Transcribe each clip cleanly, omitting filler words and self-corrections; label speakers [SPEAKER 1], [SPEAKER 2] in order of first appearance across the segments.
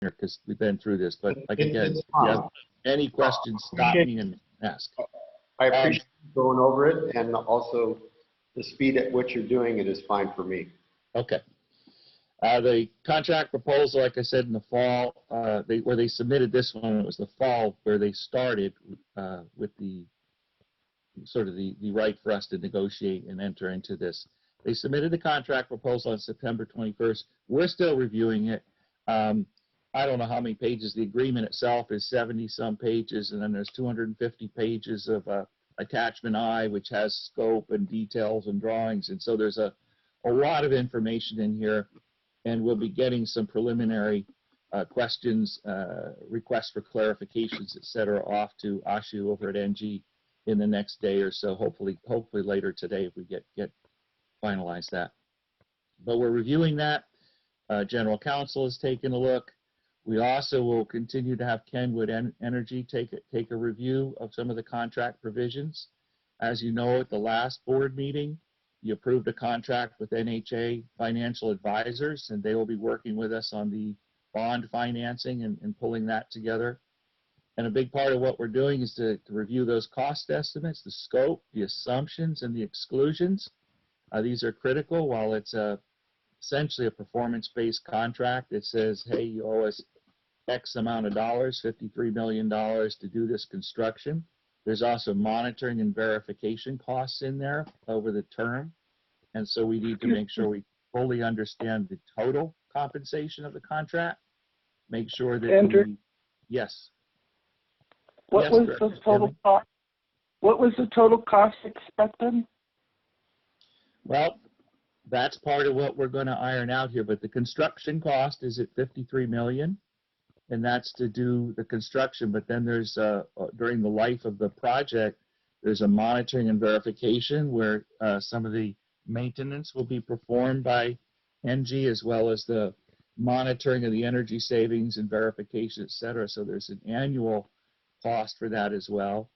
[SPEAKER 1] here because we've been through this, but like again,
[SPEAKER 2] It's
[SPEAKER 1] if you have
[SPEAKER 2] fine.
[SPEAKER 1] any questions, stop me and ask.
[SPEAKER 2] I appreciate going over it, and also the speed at which you're doing it is fine for me.
[SPEAKER 1] Okay. The contract proposal, like I said, in the fall, where they submitted this one, it was the fall where they started with the sort of the right for us to negotiate and enter into this. They submitted the contract proposal on September 21st. We're still reviewing it. I don't know how many pages. The agreement itself is 70-some pages, and then there's 250 pages of attachment I, which has scope and details and drawings. And so there's a lot of information in here, and we'll be getting some preliminary questions, requests for clarifications, et cetera, off to Ashu over at NG in the next day or so, hopefully later today if we get finalize that. But we're reviewing that. General Counsel has taken a look. We also will continue to have Kenwood Energy take a review of some of the contract provisions. As you know, at the last board meeting, you approved a contract with NHA Financial Advisors, and they will be working with us on the bond financing and pulling that together. And a big part of what we're doing is to review those cost estimates, the scope, the assumptions, and the exclusions. These are critical. While it's essentially a performance-based contract, it says, hey, you owe us X amount of dollars, $53 million to do this construction. There's also monitoring and verification costs in there over the term. And so we need to make sure we fully understand the total compensation of the contract, make sure that
[SPEAKER 3] Andrew?
[SPEAKER 1] Yes.
[SPEAKER 3] What was the total cost? What was the total cost expected?
[SPEAKER 1] Well, that's part of what we're going to iron out here, but the construction cost is at $53 million, and that's to do the construction. But then there's during the life of the project, there's a monitoring and verification where some of the maintenance will be performed by NG, as well as the monitoring of the energy savings and verification, et cetera. So there's an annual cost for that as well.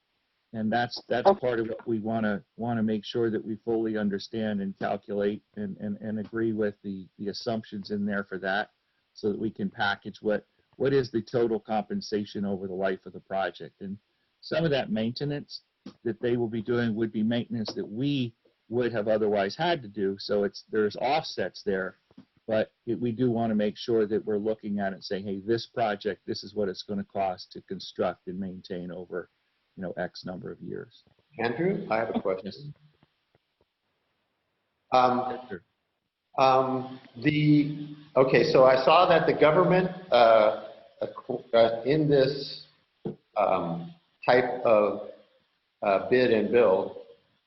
[SPEAKER 1] And that's part of what we want to make sure that we fully understand and calculate and agree with the assumptions in there for that, so that we can package what is the total compensation over the life of the project. And some of that maintenance that they will be doing would be maintenance that we would have otherwise had to do. So there's offsets there, but we do want to make sure that we're looking at it and saying, hey, this project, this is what it's going to cost to construct and maintain over X number of years.
[SPEAKER 2] Andrew, I have a question.
[SPEAKER 1] Yes.
[SPEAKER 2] Okay, so I saw that the government in this type of bid and build,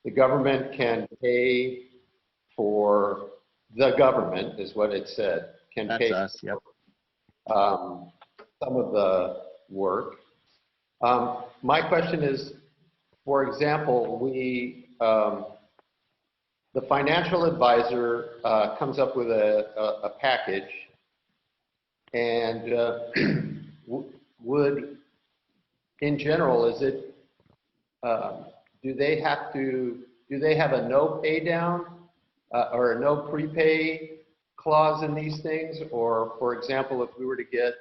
[SPEAKER 2] the government can pay for, the government is what it said, can
[SPEAKER 1] That's
[SPEAKER 2] pay
[SPEAKER 1] us, yep.
[SPEAKER 2] some of the work. My question is, for example, the financial advisor comes up with a package, and would, in general, is it, do they have a no pay down or a no prepay clause in these things? Or, for example, if we were to get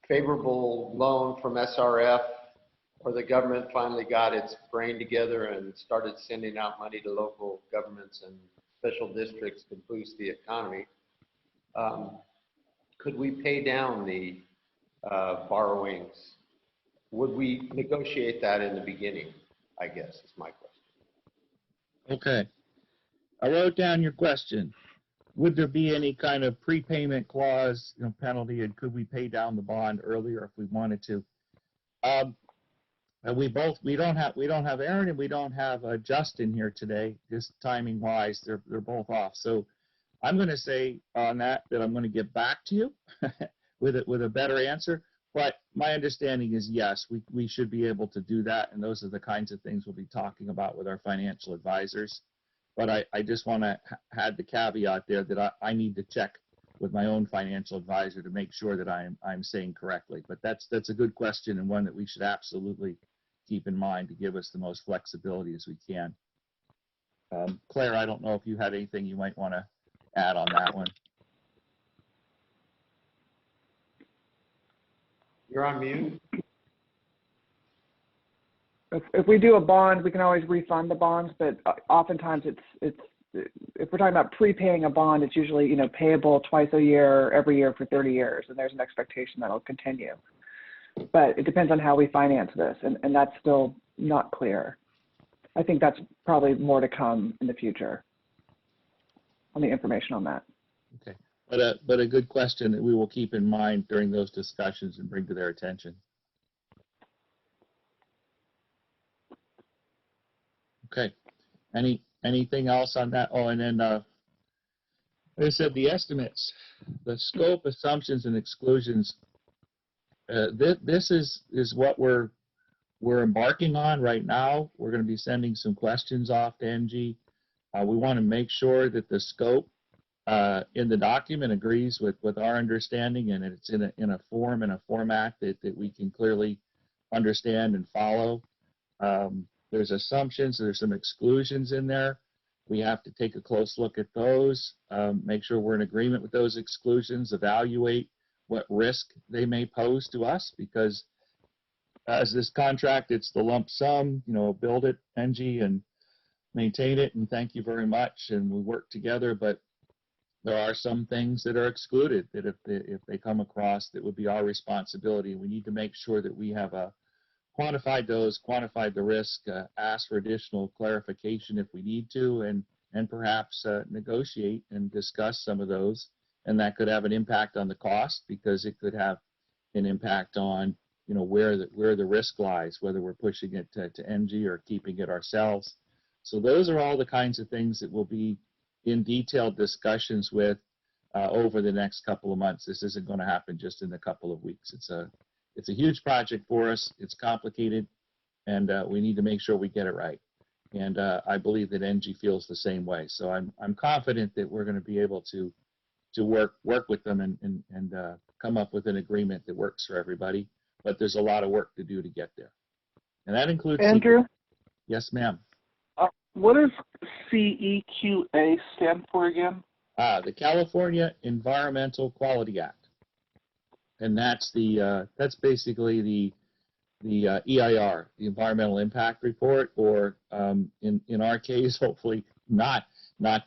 [SPEAKER 2] favorable loan from SRF, or the government finally got its brain together and started sending out money to local governments and special districts to boost the economy, could we pay down the borrowings? Would we negotiate that in the beginning, I guess, is my question.
[SPEAKER 1] Okay. I wrote down your question. Would there be any kind of prepayment clause, penalty, and could we pay down the bond earlier if we wanted to? We don't have Aaron and we don't have Justin here today. Just timing wise, they're both off. So I'm going to say on that I'm going to get back to you with a better answer. But my understanding is yes, we should be able to do that, and those are the kinds of things we'll be talking about with our financial advisors. But I just want to add the caveat there that I need to check with my own financial advisor to make sure that I'm saying correctly. But that's a good question, and one that we should absolutely keep in mind to give us the most flexibility as we can. Claire, I don't know if you had anything you might want to add on that one.
[SPEAKER 2] You're on mute.
[SPEAKER 3] If we do a bond, we can always refund the bonds, but oftentimes it's if we're talking about prepaying a bond, it's usually, you know, payable twice a year, every year for 30 years, and there's an expectation that it'll continue. But it depends on how we finance this, and that's still not clear. I think that's probably more to come in the future on the information on that.
[SPEAKER 1] Okay, but a good question that we will keep in mind during those discussions and bring to their attention. Okay, anything else on that? Oh, and then like I said, the estimates, the scope, assumptions, and exclusions. This is what we're embarking on right now. We're going to be sending some questions off to NG. We want to make sure that the scope in the document agrees with our understanding, and it's in a form and a format that we can clearly understand and follow. There's assumptions, there's some exclusions in there. We have to take a close look at those, make sure we're in agreement with those exclusions, evaluate what risk they may pose to us, because as this contract, it's the lump sum, you know, build it, NG, and maintain it, and thank you very much, and we work together, but there are some things that are excluded that if they come across, that would be our responsibility. We need to make sure that we have quantified those, quantified the risk, ask for additional clarification if we need to, and perhaps negotiate and discuss some of those. And that could have an impact on the cost, because it could have an impact on, you know, where the risk lies, whether we're pushing it to NG or keeping it ourselves. So those are all the kinds of things that will be in detailed discussions with over the next couple of months. This isn't going to happen just in a couple of weeks. It's a huge project for us. It's complicated, and we need to make sure we get it right. And I believe that NG feels the same way. So I'm confident that we're going to be able to work with them and come up with an agreement that works for everybody. But there's a lot of work to do to get there, and that includes
[SPEAKER 3] Andrew.
[SPEAKER 1] Yes, ma'am.
[SPEAKER 3] What does CEQA stand for again?
[SPEAKER 1] The California Environmental Quality Act, and that's basically the EIR, the Environmental Impact Report, or in our case, hopefully not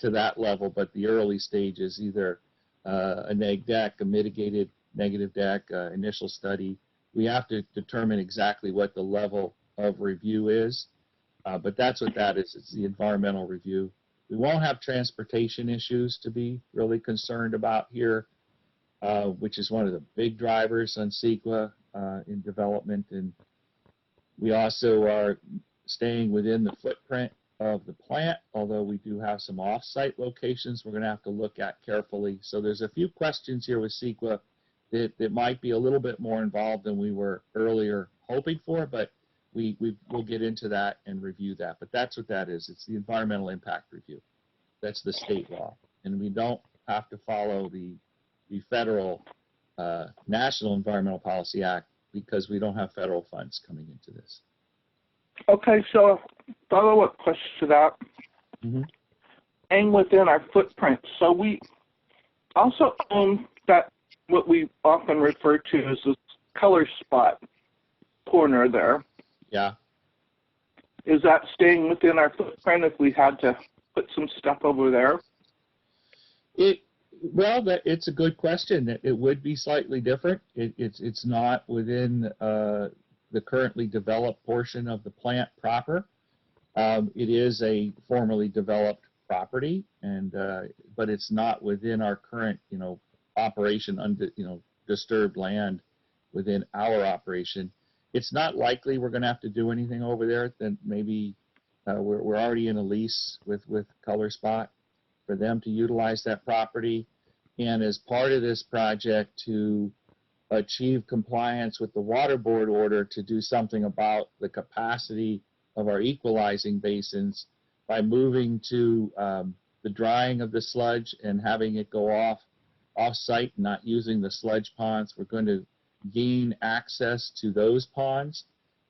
[SPEAKER 1] to that level, but the early stages, either a neg deck, a mitigated negative deck, initial study. We have to determine exactly what the level of review is. But that's what that is. It's the environmental review. We won't have transportation issues to be really concerned about here, which is one of the big drivers on CEQA in development. And we also are staying within the footprint of the plant, although we do have some off-site locations we're going to have to look at carefully. So there's a few questions here with CEQA that might be a little bit more involved than we were earlier hoping for, but we'll get into that and review that. But that's what that is. It's the environmental impact review. That's the state law. And we don't have to follow the federal National Environmental Policy Act, because we don't have federal funds coming into this.
[SPEAKER 3] Okay, so follow-up question to that.
[SPEAKER 1] Mm-hmm.
[SPEAKER 3] And within our footprint, so we also own that, what we often refer to as this color spot corner there.
[SPEAKER 1] Yeah.
[SPEAKER 3] Is that staying within our footprint if we had to put some stuff over there?
[SPEAKER 1] It's a good question. It would be slightly different. It's not within the currently developed portion of the plant proper. It is a formerly developed property, and but it's not within our current, operation under, disturbed land within our operation. It's not likely we're going to have to do anything over there. Then maybe we're already in a lease with Color Spot for them to utilize that property. And as part of this project, to achieve compliance with the water board order to do something about the capacity of our equalizing basins by moving to the drying of the sludge and having it go off-site, not using the sludge ponds. We're going to gain access to those ponds,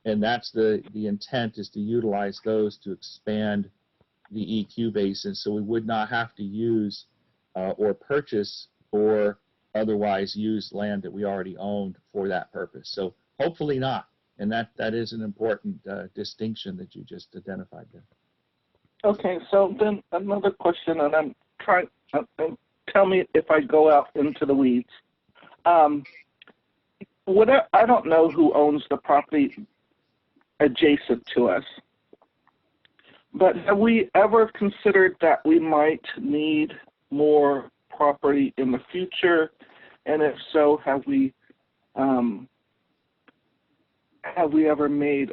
[SPEAKER 1] and that's the intent, is to utilize those to expand the EQ basin, so we would not have to use or purchase for otherwise use land that we already owned for that purpose. So hopefully not. And that is an important distinction that you just identified there.
[SPEAKER 4] Okay, so then another question, and I'm trying, tell me if I go out into the weeds. I don't know who owns the property adjacent to us, but have we ever considered that we might need more property in the future? And if so, have we ever made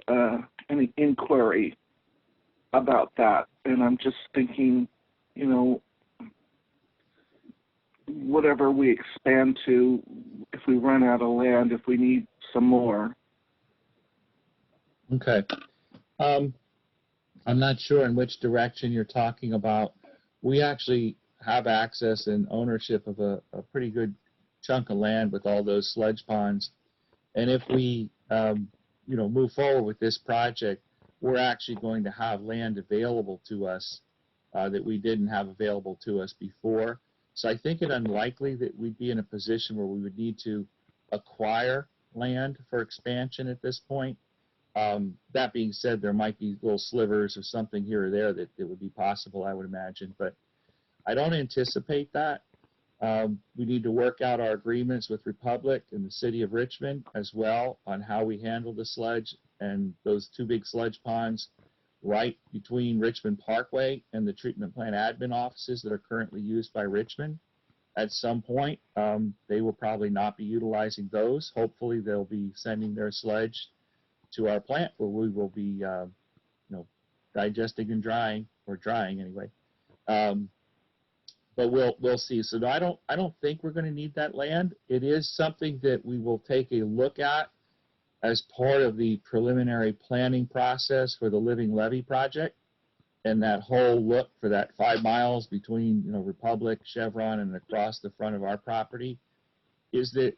[SPEAKER 4] any inquiry about that? And I'm just thinking, you know, whatever we expand to, if we run out of land, if we need some more.
[SPEAKER 1] Okay. I'm not sure in which direction you're talking about. We actually have access and ownership of a pretty good chunk of land with all those sludge ponds. And if we, move forward with this project, we're actually going to have land available to us that we didn't have available to us before. So I think it unlikely that we'd be in a position where we would need to acquire land for expansion at this point. That being said, there might be little slivers or something here or there that would be possible, I would imagine, but I don't anticipate that. We need to work out our agreements with Republic and the city of Richmond as well on how we handle the sludge and those two big sludge ponds right between Richmond Parkway and the treatment plant admin offices that are currently used by Richmond. At some point, they will probably not be utilizing those. Hopefully, they'll be sending their sludge to our plant where we will be, digesting and drying, or drying anyway. But we'll see. So no, I don't think we're going to need that land. It is something that we will take a look at as part of the preliminary planning process for the Living Levee project, and that whole look for that 5 miles between Republic, Chevron, and across the front of our property is that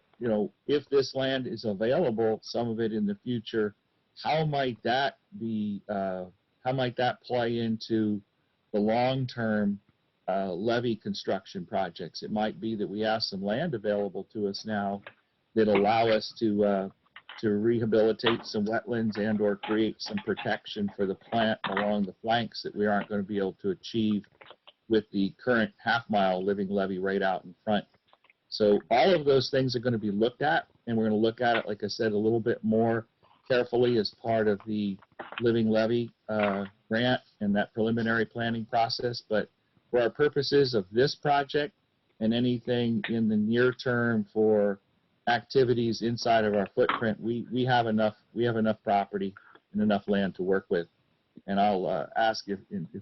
[SPEAKER 1] if this land is available, some of it in the future, how might that play into the long-term levee construction projects? It might be that we have some land available to us now that allow us to rehabilitate some wetlands and or create some protection for the plant along the flanks that we aren't going to be able to achieve with the current half-mile living levee right out in front. So all of those things are going to be looked at, and we're going to look at it, like I said, a little bit more carefully as part of the Living Levee grant and that preliminary planning process. But for our purposes of this project and anything in the near term for activities inside of our footprint, we have enough property and enough land to work with. And I'll ask if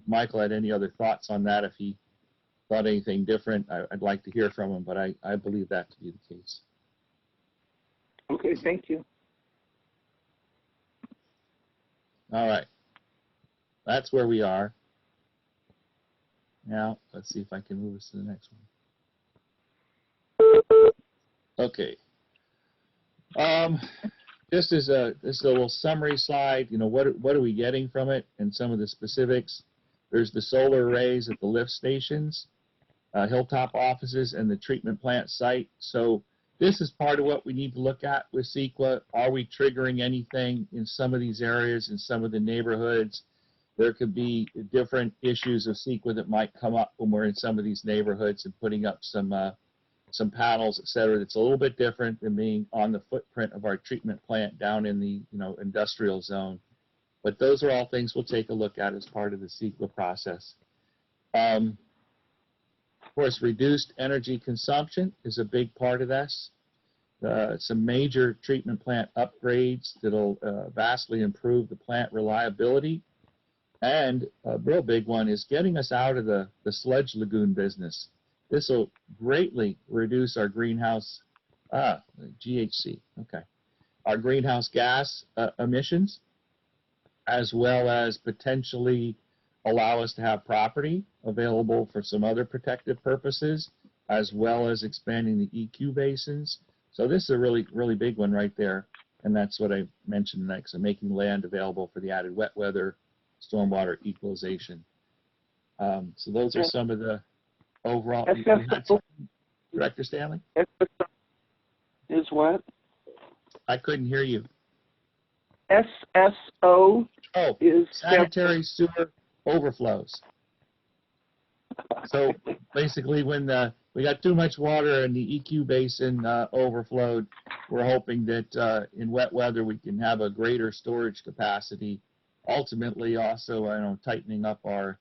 [SPEAKER 1] Michael had any other thoughts on that. If he thought anything different, I'd like to hear from him, but I believe that to be the case.
[SPEAKER 4] Okay, thank you.
[SPEAKER 1] All right. That's where we are. Now, let's see if I can move us to the next one. Okay. Just as a little summary slide, what are we getting from it and some of the specifics. There's the solar arrays at the lift stations, hilltop offices, and the treatment plant site. So this is part of what we need to look at with CEQA. Are we triggering anything in some of these areas, in some of the neighborhoods? There could be different issues of CEQA that might come up when we're in some of these neighborhoods and putting up some panels, et cetera. That's a little bit different than being on the footprint of our treatment plant down in the industrial zone. But those are all things we'll take a look at as part of the CEQA process. Of course, reduced energy consumption is a big part of this. Some major treatment plant upgrades that'll vastly improve the plant reliability. And a real big one is getting us out of the sludge lagoon business. This will greatly reduce our greenhouse, GHC, okay, our greenhouse gas emissions, as well as potentially allow us to have property available for some other protective purposes, as well as expanding the EQ basins. So this is a really, really big one right there. And that's what I mentioned next, so making land available for the added wet weather, stormwater equalization. So those are some of the overall.
[SPEAKER 4] Go
[SPEAKER 1] Director Stanley?
[SPEAKER 4] Is what?
[SPEAKER 1] I couldn't hear you.
[SPEAKER 4] SSO
[SPEAKER 1] Oh,
[SPEAKER 4] is
[SPEAKER 1] sanitary sewer overflows. So basically, when we got too much water and the EQ basin overflowed, we're hoping that in wet weather we can have a greater storage capacity. Ultimately, also, tightening up our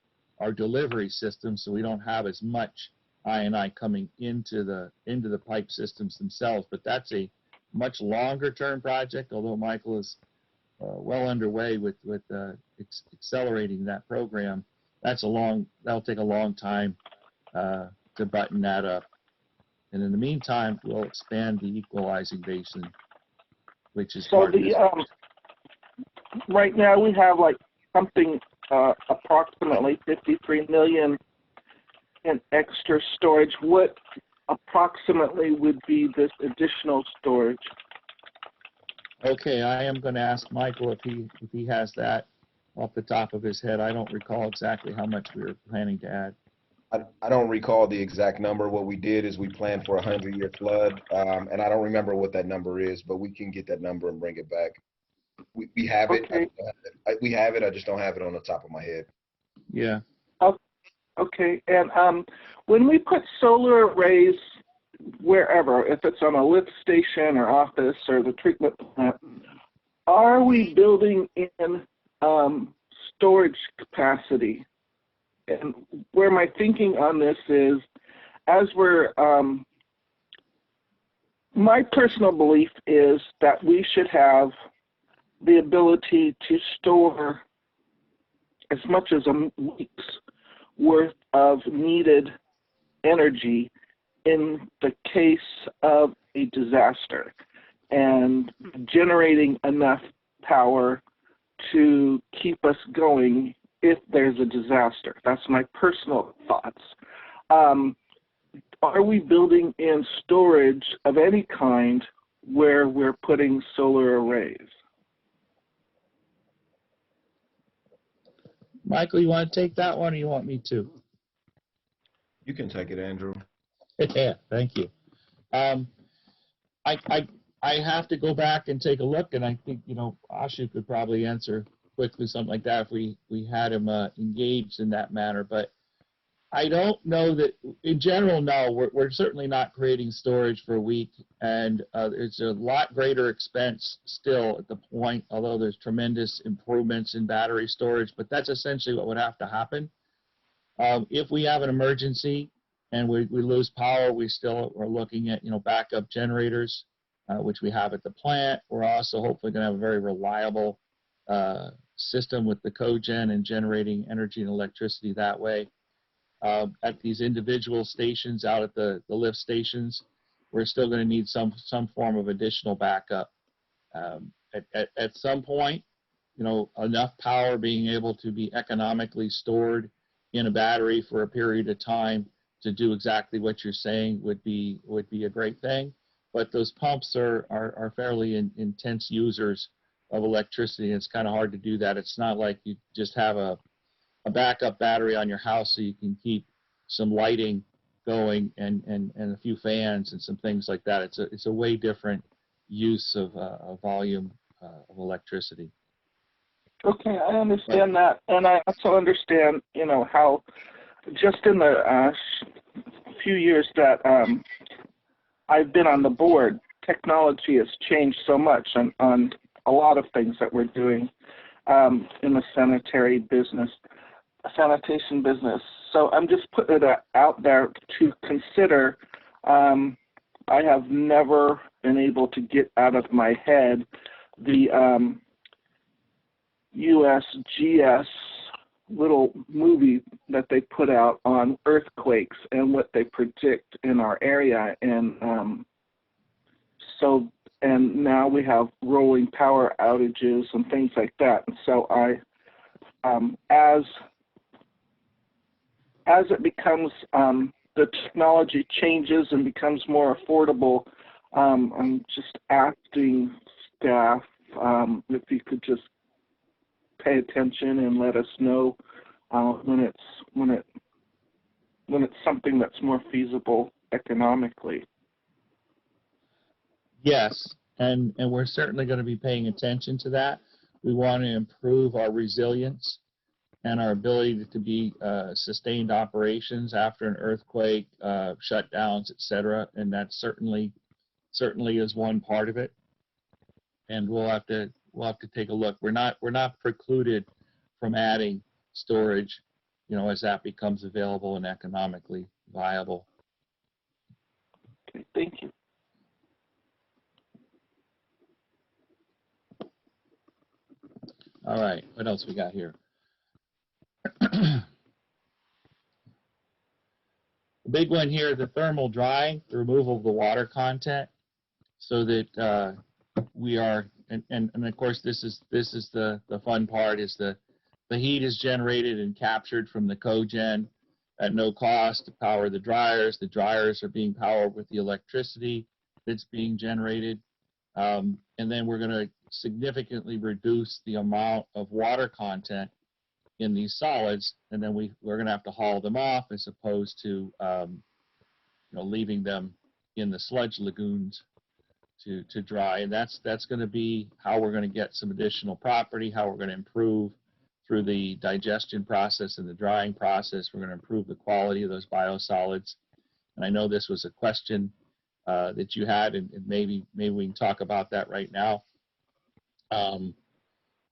[SPEAKER 1] delivery system so we don't have as much I&I coming into the pipe systems themselves. But that's a much longer term project. Although Michael is well underway with accelerating that program. That'll take a long time to button that up. And in the meantime, we'll expand the equalizing basin, which is
[SPEAKER 4] so
[SPEAKER 1] part of
[SPEAKER 4] the
[SPEAKER 1] this.
[SPEAKER 4] right now we have like something approximately 53 million in extra storage. What approximately would be this additional storage?
[SPEAKER 1] Okay, I am going to ask Michael if he has that off the top of his head. I don't recall exactly how much we were planning to add.
[SPEAKER 5] I don't recall the exact number. What we did is we planned for a 100-year flood, and I don't remember what that number is, but we can get that number and bring it back. We have it.
[SPEAKER 4] Okay.
[SPEAKER 5] We have it. I just don't have it on the top of my head.
[SPEAKER 1] Yeah.
[SPEAKER 4] Okay, and when we put solar arrays wherever, if it's on a lift station or office or the treatment plant, are we building in storage capacity? And where my thinking on this is, as we're, my personal belief is that we should have the ability to store as much as a week's worth of needed energy in the case of a disaster, and generating enough power to keep us going if there's a disaster. That's my personal thoughts. Are we building in storage of any kind where we're putting solar arrays?
[SPEAKER 1] Michael, you want to take that one, or you want me to?
[SPEAKER 5] You can take it, Andrew.
[SPEAKER 1] Yeah, thank you. I have to go back and take a look, and I think Ashu could probably answer quickly something like that if we had him engaged in that manner. But I don't know that in general. No, we're certainly not creating storage for a week, and it's a lot greater expense still at the point. Although there's tremendous improvements in battery storage, but that's essentially what would have to happen. If we have an emergency and we lose power, we still are looking at backup generators, which we have at the plant. We're also hopefully going to have a very reliable system with the cogen and generating energy and electricity that way. At these individual stations out at the lift stations, we're still going to need some form of additional backup. At some point, enough power being able to be economically stored in a battery for a period of time to do exactly what you're saying would be a great thing. But those pumps are fairly intense users of electricity, and it's kind of hard to do that. It's not like you just have a backup battery on your house so you can keep some lighting going and a few fans and some things like that. It's a way different use of volume of electricity.
[SPEAKER 4] Okay, I understand that, and I also understand, how just in the few years that I've been on the board, technology has changed so much on a lot of things that we're doing in the sanitation business. So I'm just putting it out there to consider. I have never been able to get out of my head the USGS little movie that they put out on earthquakes and what they predict in our area, and and now we have rolling power outages and things like that. And so as it becomes the technology changes and becomes more affordable, I'm just asking staff if you could just pay attention and let us know when it's something that's more feasible economically.
[SPEAKER 1] Yes, and we're certainly going to be paying attention to that. We want to improve our resilience and our ability to be sustained operations after an earthquake, shutdowns, et cetera. And that certainly is one part of it. And we'll have to take a look. We're not precluded from adding storage, as that becomes available and economically viable.
[SPEAKER 4] Okay, thank you.
[SPEAKER 1] All right, what else we got here? The big one here, the thermal drying, the removal of the water content, so that we are, and of course this is the fun part, is the heat is generated and captured from the cogen at no cost to power the dryers. The dryers are being powered with the electricity that's being generated. And then we're going to significantly reduce the amount of water content in these solids, and then we're going to have to haul them off as opposed to leaving them in the sludge lagoons to dry. And that's going to be how we're going to get some additional property, how we're going to improve through the digestion process and the drying process. We're going to improve the quality of those biosolids. And I know this was a question that you had, and maybe we can talk about that right now.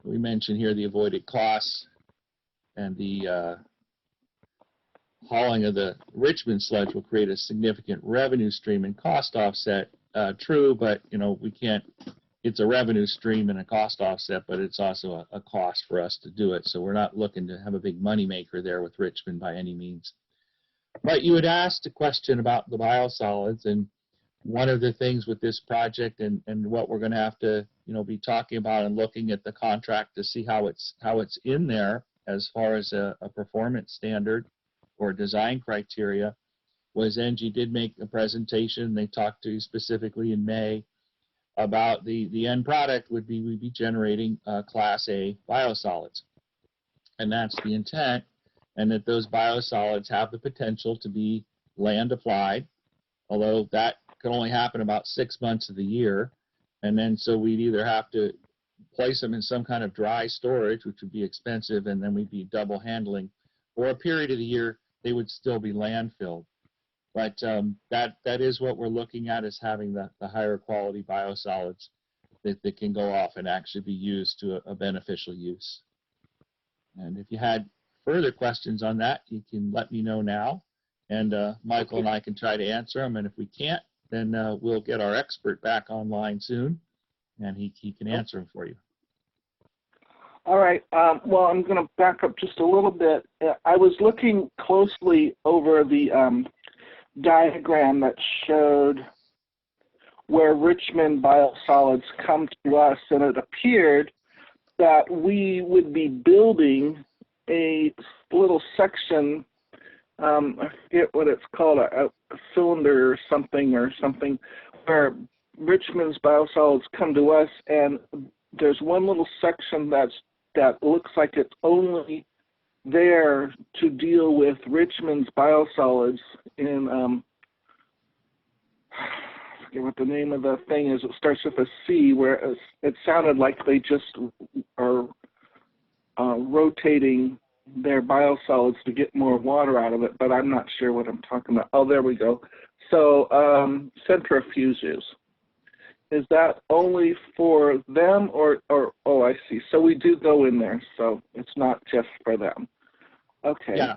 [SPEAKER 1] We mentioned here the avoided costs and the hauling of the Richmond sludge will create a significant revenue stream and cost offset. True, but we can't. It's a revenue stream and a cost offset, but it's also a cost for us to do it. So we're not looking to have a big money maker there with Richmond by any means. But you had asked a question about the biosolids, and one of the things with this project and what we're going to have to be talking about and looking at the contract to see how it's in there as far as a performance standard or design criteria was ENGIE did make a presentation. They talked to you specifically in May about the end product we'd be generating Class A biosolids, and that's the intent, and that those biosolids have the potential to be land applied, although that can only happen about 6 months of the year. And then so we'd either have to place them in some kind of dry storage, which would be expensive, and then we'd be double handling, or a period of the year they would still be landfilled. But that is what we're looking at, is having the higher quality biosolids that can go off and actually be used to a beneficial use. And if you had further questions on that, you can let me know now, and Michael and I can try to answer them. And if we can't, then we'll get our expert back online soon, and he can answer them for you.
[SPEAKER 4] All right. Well, I'm going to back up just a little bit. I was looking closely over the diagram that showed where Richmond biosolids come to us, and it appeared that we would be building a little section, I forget what it's called, a cylinder or something, where Richmond's biosolids come to us, and there's one little section that looks like it's only there to deal with Richmond's biosolids in, I forget what the name of the thing is. It starts with a C, where it sounded like they just are rotating their biosolids to get more water out of it, but I'm not sure what I'm talking about. Oh, there we go. So centrifuges. Is that only for them, or oh, I see. So we do go in there, so it's not just for them. Okay.
[SPEAKER 1] Yeah.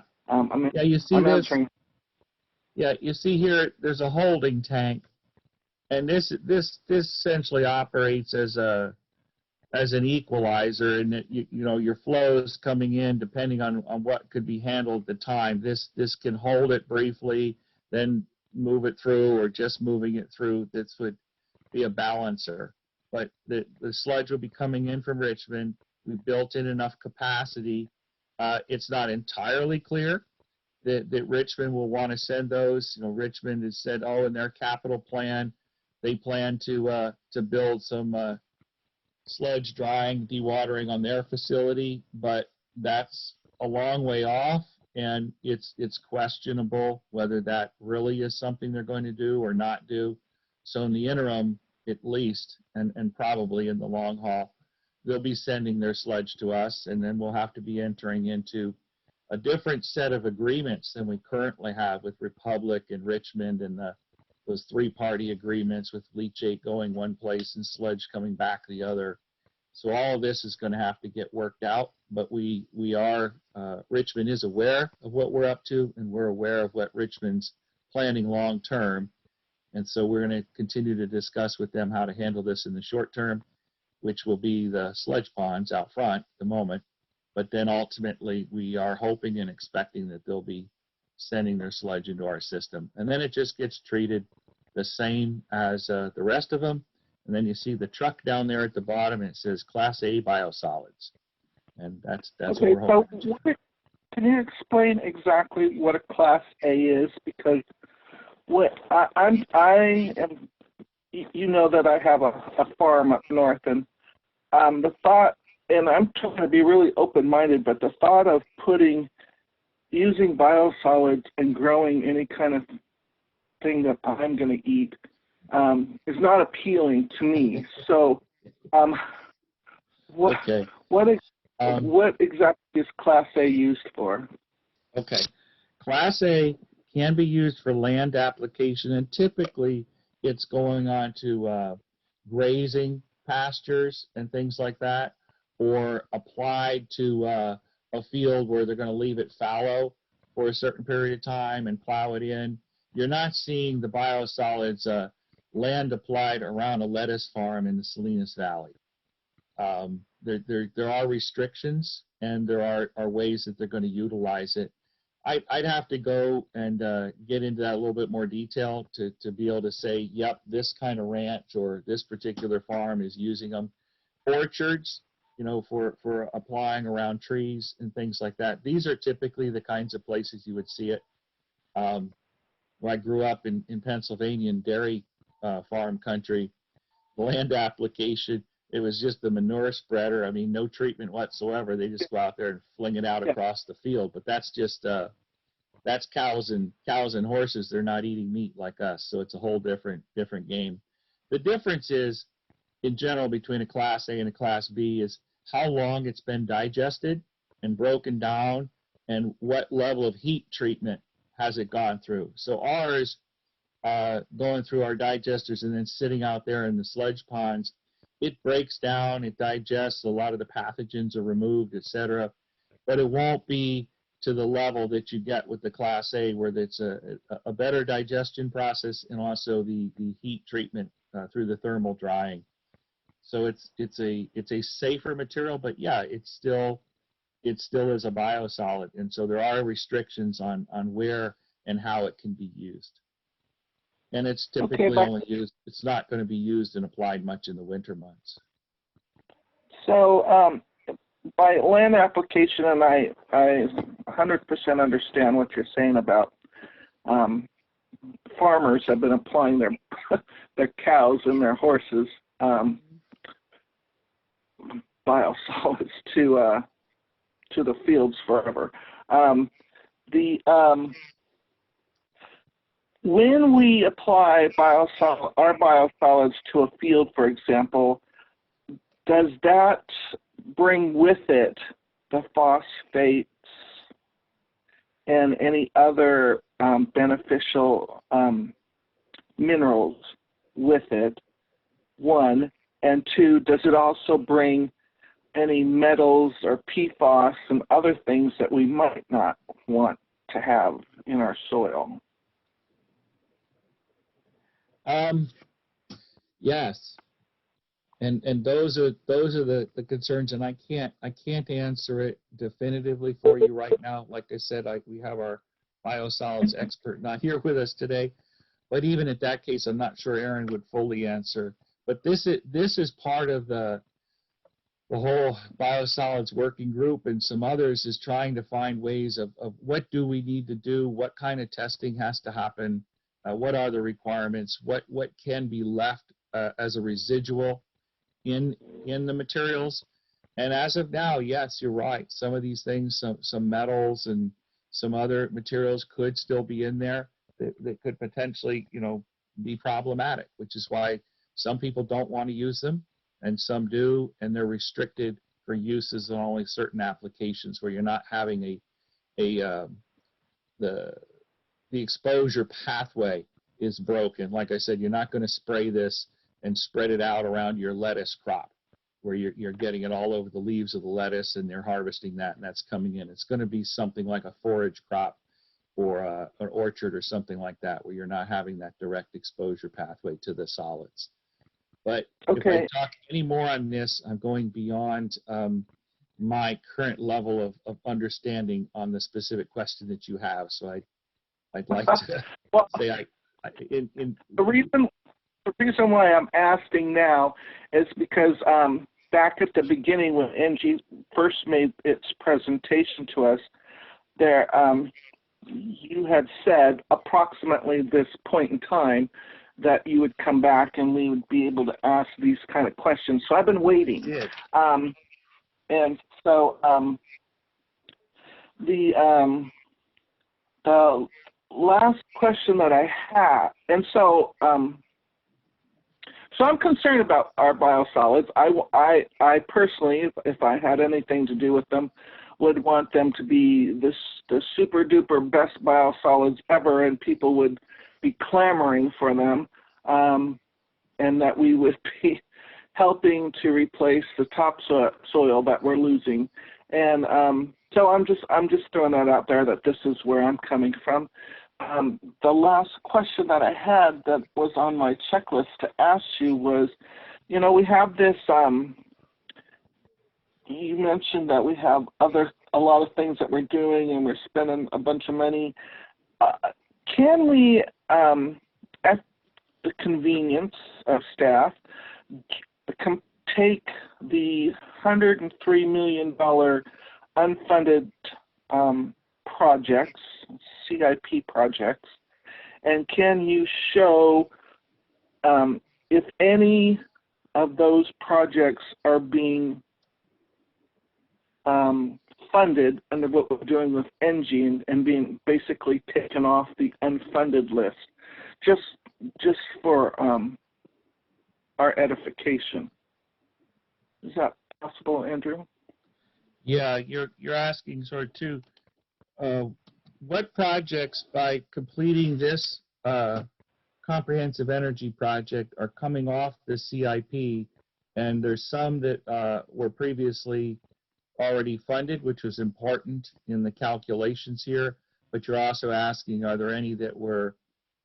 [SPEAKER 1] You see
[SPEAKER 4] I'm
[SPEAKER 1] this.
[SPEAKER 4] answering.
[SPEAKER 1] Yeah, you see here. There's a holding tank, and this essentially operates as an equalizer, and that your flows coming in depending on what could be handled at the time. This can hold it briefly, then move it through, or just moving it through. This would be a balancer. But the sludge will be coming in from Richmond. We built in enough capacity. It's not entirely clear that Richmond will want to send those. Richmond has said, in their capital plan, they plan to build some sludge drying, dewatering on their facility, but that's a long way off, and it's questionable whether that really is something they're going to do or not do. So in the interim, at least, and probably in the long haul, they'll be sending their sludge to us, and then we'll have to be entering into a different set of agreements than we currently have with Republic and Richmond and those three-party agreements with leachate going one place and sludge coming back the other. So all of this is going to have to get worked out, but we are, Richmond is aware of what we're up to, and we're aware of what Richmond's planning long-term. And so we're going to continue to discuss with them how to handle this in the short term, which will be the sludge ponds out front at the moment. But then ultimately, we are hoping and expecting that they'll be sending their sludge into our system. And then it just gets treated the same as the rest of them. And then you see the truck down there at the bottom, and it says Class A biosolids. And that's
[SPEAKER 4] Okay,
[SPEAKER 1] what we're hoping.
[SPEAKER 4] so can you explain exactly what a Class A is? Because what I am, you know that I have a farm up north, and the thought, and I'm trying to be really open-minded, but the thought of using biosolids and growing any kind of thing that I'm going to eat is not appealing to me. So, what exactly is Class A used for?
[SPEAKER 1] Okay. Class A can be used for land application, and typically it's going on to grazing pastures and things like that, or applied to a field where they're going to leave it fallow for a certain period of time and plow it in. You're not seeing the biosolids land applied around a lettuce farm in the Salinas Valley. There are restrictions, and there are ways that they're going to utilize it. I'd have to go and get into that a little bit more detail to be able to say, yep, this kind of ranch or this particular farm is using them. Orchards, for applying around trees and things like that. These are typically the kinds of places you would see it. When I grew up in Pennsylvania in dairy farm country, the land application, it was just the manure spreader. I mean, no treatment whatsoever. They just go out there and fling it out across the field. But that's just that's cows and horses. They're not eating meat like us, so it's a whole different game. The difference is, in general, between a Class A and a Class B is how long it's been digested and broken down, and what level of heat treatment has it gone through. So ours, going through our digesters and then sitting out there in the sludge ponds, it breaks down, it digests, a lot of the pathogens are removed, etc. But it won't be to the level that you get with the Class A, where it's a better digestion process, and also the heat treatment through the thermal drying. So it's a safer material, but yeah, it still is a biosolid, and so there are restrictions on where and how it can be used. And it's typically only used, it's not going to be used and applied much in the winter months.
[SPEAKER 4] So by land application, and I 100% understand what you're saying about farmers have been applying their cows and their horses biosolids to the fields forever. When we apply our biosolids to a field, for example, does that bring with it the phosphates and any other beneficial minerals with it, one? And two, does it also bring any metals or PFAS and other things that we might not want to have in our soil?
[SPEAKER 1] Yes, and those are the concerns, and I can't answer it definitively for you right now. Like I said, we have our biosolids expert not here with us today, but even at that case, I'm not sure Aaron would fully answer. But this is part of the whole biosolids working group, and some others is trying to find ways of what do we need to do, what kind of testing has to happen. What are the requirements? What can be left as a residual in the materials? And as of now, yes, you're right. Some of these things, some metals and some other materials could still be in there that could potentially, be problematic, which is why some people don't want to use them and some do, and they're restricted for uses on only certain applications where you're not having the exposure pathway is broken. Like I said, you're not going to spray this and spread it out around your lettuce crop where you're getting it all over the leaves of the lettuce and they're harvesting that and that's coming in. It's going to be something like a forage crop or an orchard or something like that where you're not having that direct exposure pathway to the solids. But if I talk any more on this, I'm going beyond my current level of understanding on the specific question that you have. So I'd like to say
[SPEAKER 4] the reason why I'm asking now is because back at the beginning when NG first made its presentation to us, there you had said approximately this point in time that you would come back and we would be able to ask these kind of questions. So I've been waiting.
[SPEAKER 1] Yeah.
[SPEAKER 4] And so the last question that I had, and so so I'm concerned about our biosolids. I personally, if I had anything to do with them, would want them to be the super duper best biosolids ever, and people would be clamoring for them, and that we would be helping to replace the topsoil that we're losing. And so I'm just throwing that out there that this is where I'm coming from. The last question that I had that was on my checklist to ask you was, we have this, you mentioned that we have a lot of things that we're doing and we're spending a bunch of money. Can we, at the convenience of staff, take the $103 million unfunded projects, CIP projects, and can you show if any of those projects are being funded under what we're doing with NG and being basically taken off the unfunded list, just for our edification? Is that possible, Andrew?
[SPEAKER 1] Yeah, you're asking sort of too, what projects by completing this comprehensive energy project are coming off the CIP, and there's some that were previously already funded, which was important in the calculations here, but you're also asking, are there any that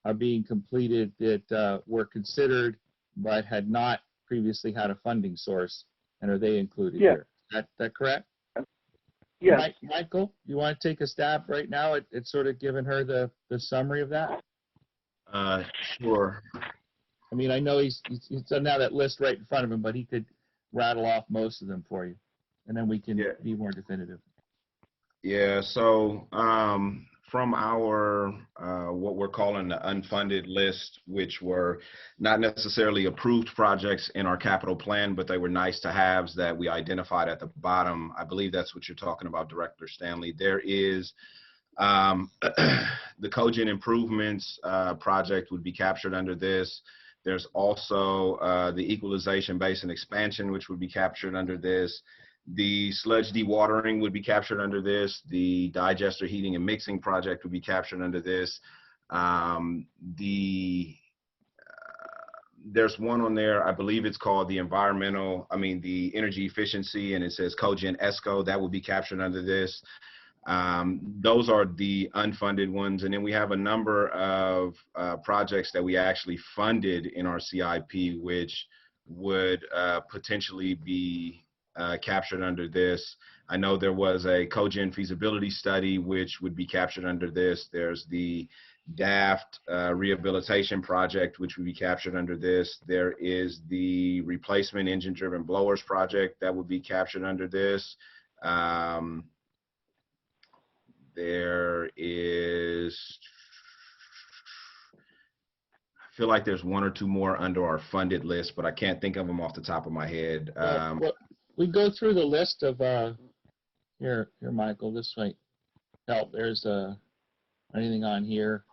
[SPEAKER 1] are being completed that were considered but had not previously had a funding source, and are they included here? That correct?
[SPEAKER 4] Yes.
[SPEAKER 1] Michael, you want to take a stab right now at sort of giving her the summary of that?
[SPEAKER 5] Sure.
[SPEAKER 1] I mean, I know he's doesn't have that list right in front of him, but he could rattle off most of them for you, and then we can be more definitive.
[SPEAKER 5] Yeah, so from our what we're calling the unfunded list, which were not necessarily approved projects in our capital plan, but they were nice to haves that we identified at the bottom. I believe that's what you're talking about, Director Stanley. There is the cogen improvements project would be captured under this. There's also the equalization basin expansion, which would be captured under this. The sludge dewatering would be captured under this. The digester heating and mixing project would be captured under this. There's one on there, I believe it's called the the energy efficiency, and it says cogen ESCO, that would be captured under this. Those are the unfunded ones. And then we have a number of projects that we actually funded in our CIP, which would potentially be captured under this. I know there was a cogen feasibility study which would be captured under this. There's the DAFT rehabilitation project which would be captured under this. There is the replacement engine driven blowers project that would be captured under this. There is, I feel like there's one or two more under our funded list, but I can't think of them off the top of my head.
[SPEAKER 1] Well, we go through the list of here, Michael, this way. help, there's anything on here.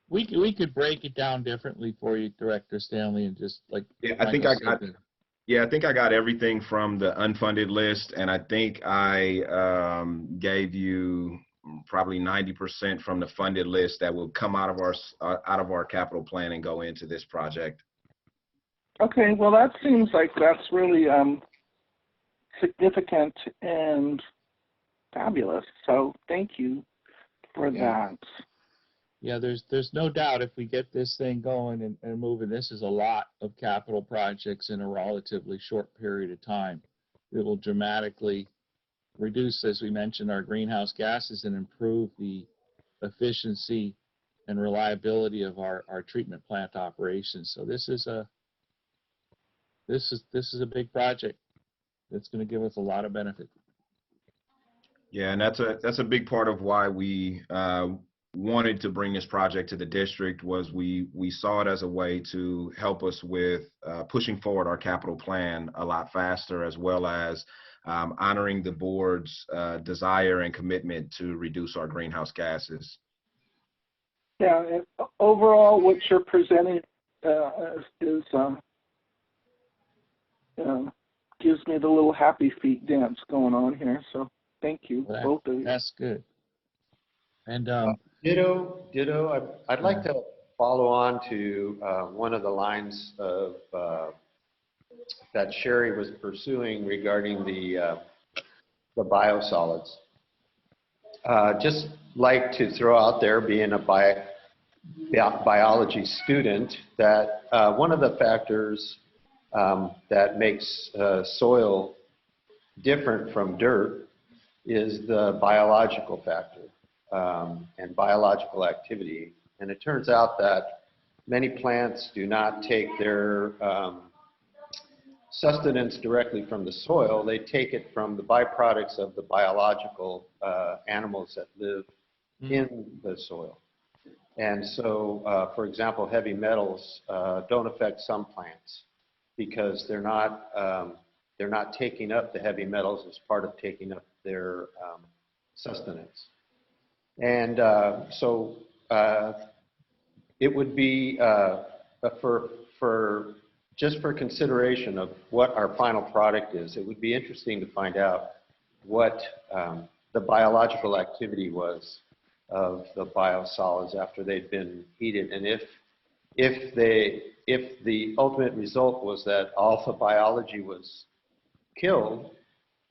[SPEAKER 1] We could break it down differently for you, Director Stanley, and just like
[SPEAKER 5] Yeah, I think
[SPEAKER 1] Michael
[SPEAKER 5] I
[SPEAKER 1] said,
[SPEAKER 5] got. Yeah, I think I got everything from the unfunded list, and I think I gave you probably 90% from the funded list that will come out of our capital plan and go into this project.
[SPEAKER 4] Okay, well, that seems like that's really significant and fabulous. So thank you for that.
[SPEAKER 1] Yeah, there's no doubt if we get this thing going and moving, this is a lot of capital projects in a relatively short period of time. It will dramatically reduce, as we mentioned, our greenhouse gases and improve the efficiency and reliability of our treatment plant operations. So this is a big project that's going to give us a lot of benefit.
[SPEAKER 5] Yeah, and that's a big part of why we wanted to bring this project to the district. Was we saw it as a way to help us with pushing forward our capital plan a lot faster, as well as honoring the board's desire and commitment to reduce our greenhouse gases.
[SPEAKER 4] Yeah, and overall, what you're presenting gives me the little happy feet dance going on here. So thank you, both of you.
[SPEAKER 1] That's good. And
[SPEAKER 2] Ditto. I'd like to follow on to one of the lines of that Sherry was pursuing regarding the biosolids. Just like to throw out there, being a biology student, that one of the factors that makes soil different from dirt is the biological factor and biological activity. And it turns out that many plants do not take their sustenance directly from the soil. They take it from the byproducts of the biological animals that live in the soil. And so, for example, heavy metals don't affect some plants because they're not taking up the heavy metals as part of taking up their sustenance. And so it would be just for consideration of what our final product is, it would be interesting to find out what the biological activity was of the biosolids after they'd been heated, and if the ultimate result was that all the biology was killed,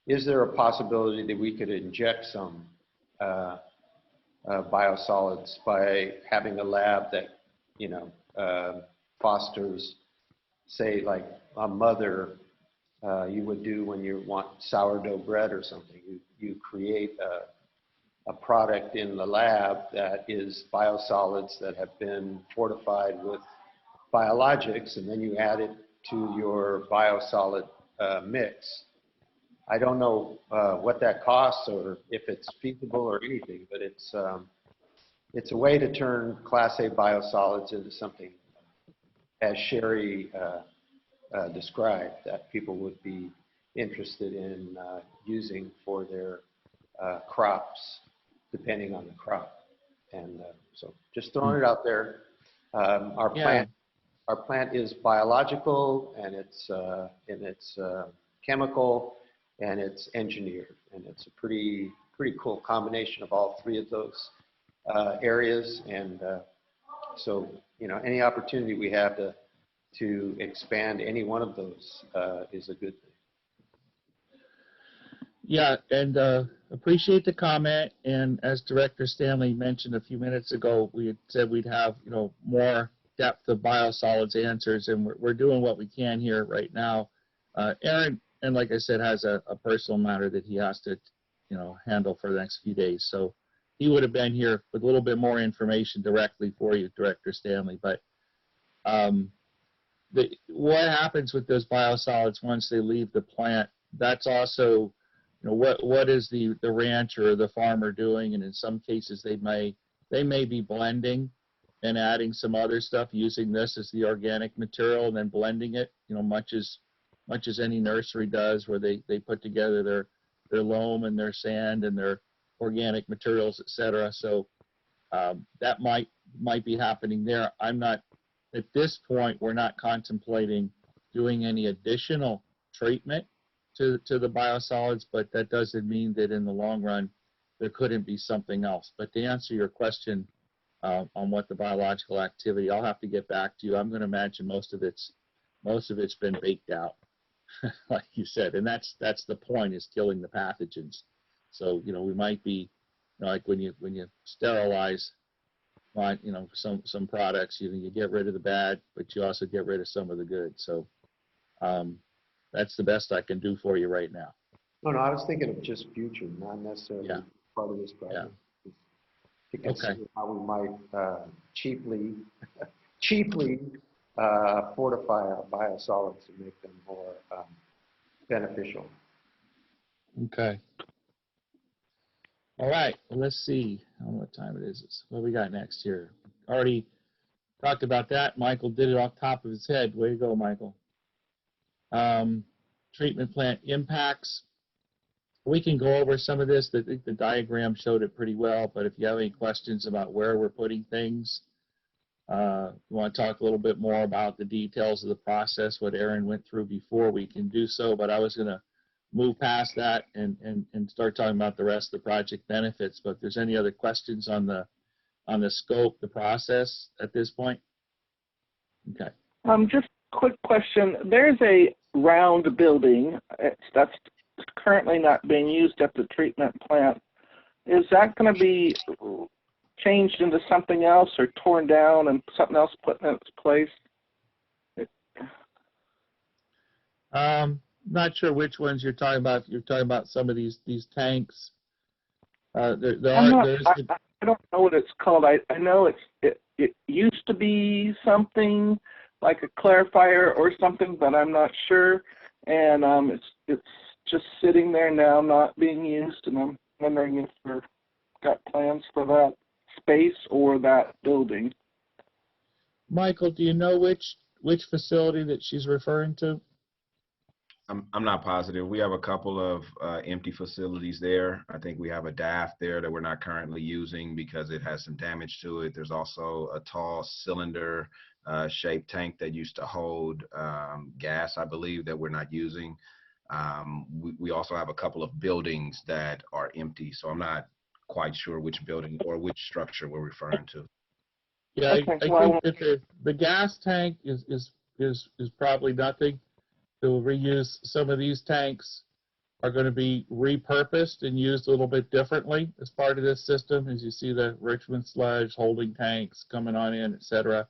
[SPEAKER 2] is there a possibility that we could inject some biosolids by having a lab that, you know, fosters, say, like a mother you would do when you want sourdough bread or something. You create a product in the lab that is biosolids that have been fortified with biologics, and then you add it to your biosolid mix. I don't know what that costs or if it's feasible or anything, but it's a way to turn Class A biosolids into something, as Sherry described, that people would be interested in using for their crops, depending on the crop. And so just throwing it out there. Our plant is biological, and it's chemical, and it's engineered, and it's a pretty cool combination of all three of those areas. And so, you know, any opportunity we have to expand any one of those is a good thing.
[SPEAKER 1] yeah, and appreciate the comment. And as Director Stanley mentioned a few minutes ago, we had said we'd have, you know, more depth of biosolids answers, and we're doing what we can here right now. Aaron, and like I said, has a personal matter that he has to, you know, handle for the next few days. So he would have been here with a little bit more information directly for you, Director Stanley. But what happens with those biosolids once they leave the plant, that's also, you know, what is the rancher or the farmer doing? And in some cases, they may be blending and adding some other stuff, using this as the organic material and then blending it, you know, much as any nursery does, where they put together their loam and their sand and their organic materials, et cetera. So that might be happening there. I'm not, at this point, we're not contemplating doing any additional treatment to the biosolids, but that doesn't mean that in the long run there couldn't be something else. But to answer your question on what the biological activity, I'll have to get back to you. I'm going to imagine most of it's been baked out, like you said, and that's the point, is killing the pathogens. So we might be, like when you sterilize, some products, you get rid of the bad, but you also get rid of some of the good. So that's the best I can do for you right now.
[SPEAKER 2] No, I was thinking of just future, not necessarily
[SPEAKER 1] Yeah.
[SPEAKER 2] part of this project. To
[SPEAKER 1] Okay.
[SPEAKER 2] consider how we might cheaply fortify our biosolids and make them more beneficial.
[SPEAKER 1] Okay. All right. Well, let's see. I don't know what time it is. What we got next here? Already talked about that. Michael did it off the top of his head. Way to go, Michael. Treatment plant impacts. We can go over some of this. I think the diagram showed it pretty well, but if you have any questions about where we're putting things, you want to talk a little bit more about the details of the process, what Aaron went through before, we can do so, but I was going to move past that and start talking about the rest of the project benefits. But if there's any other questions on the scope, the process at this point? Okay.
[SPEAKER 4] Just quick question. There's a round building that's currently not being used at the treatment plant. Is that going to be changed into something else or torn down and something else put in its place?
[SPEAKER 1] Not sure which ones you're talking about. You're talking about some of these tanks.
[SPEAKER 4] I don't know what it's called. I know it used to be something like a clarifier or something, but I'm not sure. And it's just sitting there now, not being used. And I'm wondering if we've got plans for that space or that building.
[SPEAKER 1] Michael, do you know which facility that she's referring to?
[SPEAKER 5] I'm not positive. We have a couple of empty facilities there. I think we have a DAF there that we're not currently using because it has some damage to it. There's also a tall cylinder shaped tank that used to hold gas, I believe, that we're not using. We also have a couple of buildings that are empty, so I'm not quite sure which building or which structure we're referring to.
[SPEAKER 1] Yeah,
[SPEAKER 4] Okay,
[SPEAKER 1] I think that the gas tank is probably nothing. We'll reuse some of these tanks are going to be repurposed and used a little bit differently as part of this system, as you see the Richmond sludge holding tanks coming on in, etc.